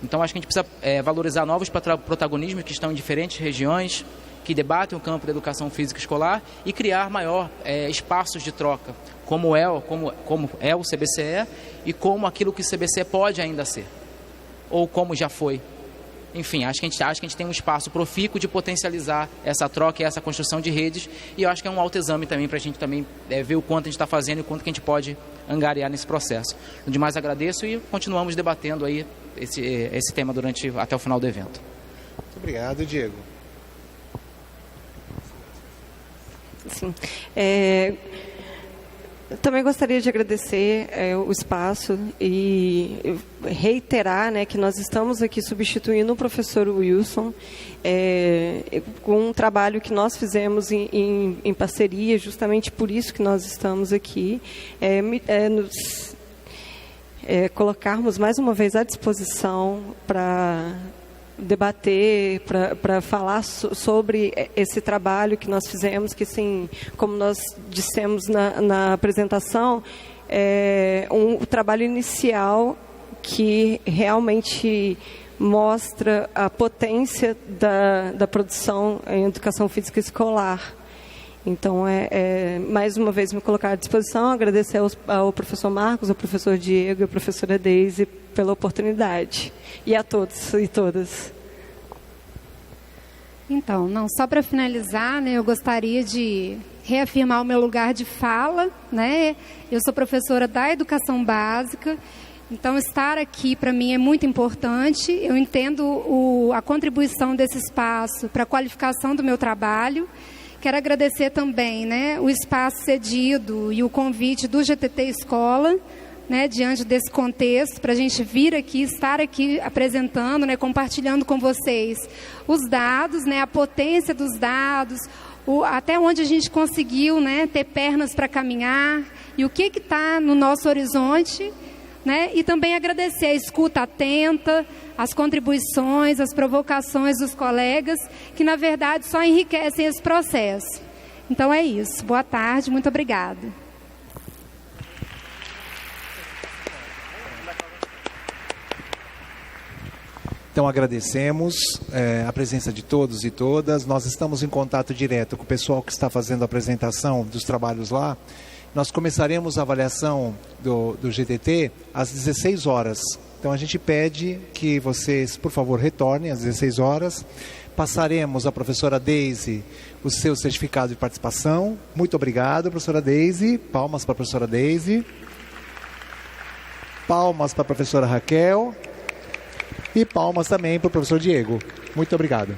[SPEAKER 5] Então, acho que a gente precisa valorizar novos protagonismos que estão em diferentes regiões, que debatem o campo da educação física escolar e criar maior espaços de troca, como é o CBCE e como aquilo que o CBCE pode ainda ser, ou como já foi. Enfim, acho que a gente tem um espaço profícuo de potencializar essa troca e essa construção de redes, e eu acho que é um autoexame também para a gente também ver o quanto a gente está fazendo e o quanto que a gente pode angariar nesse processo. No demais, agradeço e continuamos debatendo aí esse tema até o final do evento.
[SPEAKER 4] Muito obrigado, Diego.
[SPEAKER 3] Sim. Eu também gostaria de agradecer o espaço e reiterar, né, que nós estamos aqui substituindo o professor Wilson com um trabalho que nós fizemos em parceria, justamente por isso que nós estamos aqui, nos colocarmos mais uma vez à disposição para debater, para falar sobre esse trabalho que nós fizemos, que, sim, como nós dissemos na apresentação, um trabalho inicial que realmente mostra a potência da produção em educação física escolar. Então, mais uma vez me colocar à disposição, agradecer ao professor Marcos, ao professor Diego e à professora Deise pela oportunidade. E a todos e todas.
[SPEAKER 2] Então, só para finalizar, né, eu gostaria de reafirmar o meu lugar de fala, né? Eu sou professora da educação básica, então estar aqui para mim é muito importante. Eu entendo a contribuição desse espaço para a qualificação do meu trabalho. Quero agradecer também, né, o espaço cedido e o convite do GTT Escola, né, diante desse contexto, para a gente vir aqui, estar aqui apresentando, né, compartilhando com vocês os dados, né, a potência dos dados, até onde a gente conseguiu, né, ter pernas para caminhar e o que está no nosso horizonte, né, e também agradecer a escuta atenta, as contribuições, as provocações dos colegas, que na verdade só enriquecem esse processo. Então é isso. Boa tarde, muito obrigada.
[SPEAKER 4] Então agradecemos a presença de todos e todas. Nós estamos em contato direto com o pessoal que está fazendo a apresentação dos trabalhos lá. Nós começaremos a avaliação do GTT às 16 horas. Então a gente pede que vocês, por favor, retornem às 16 horas. Passaremos à professora Deise o seu certificado de participação. Muito obrigado, professora Deise. Palmas para a professora Deise. Palmas para a professora Raquel. E palmas também para o professor Diego. Muito obrigado.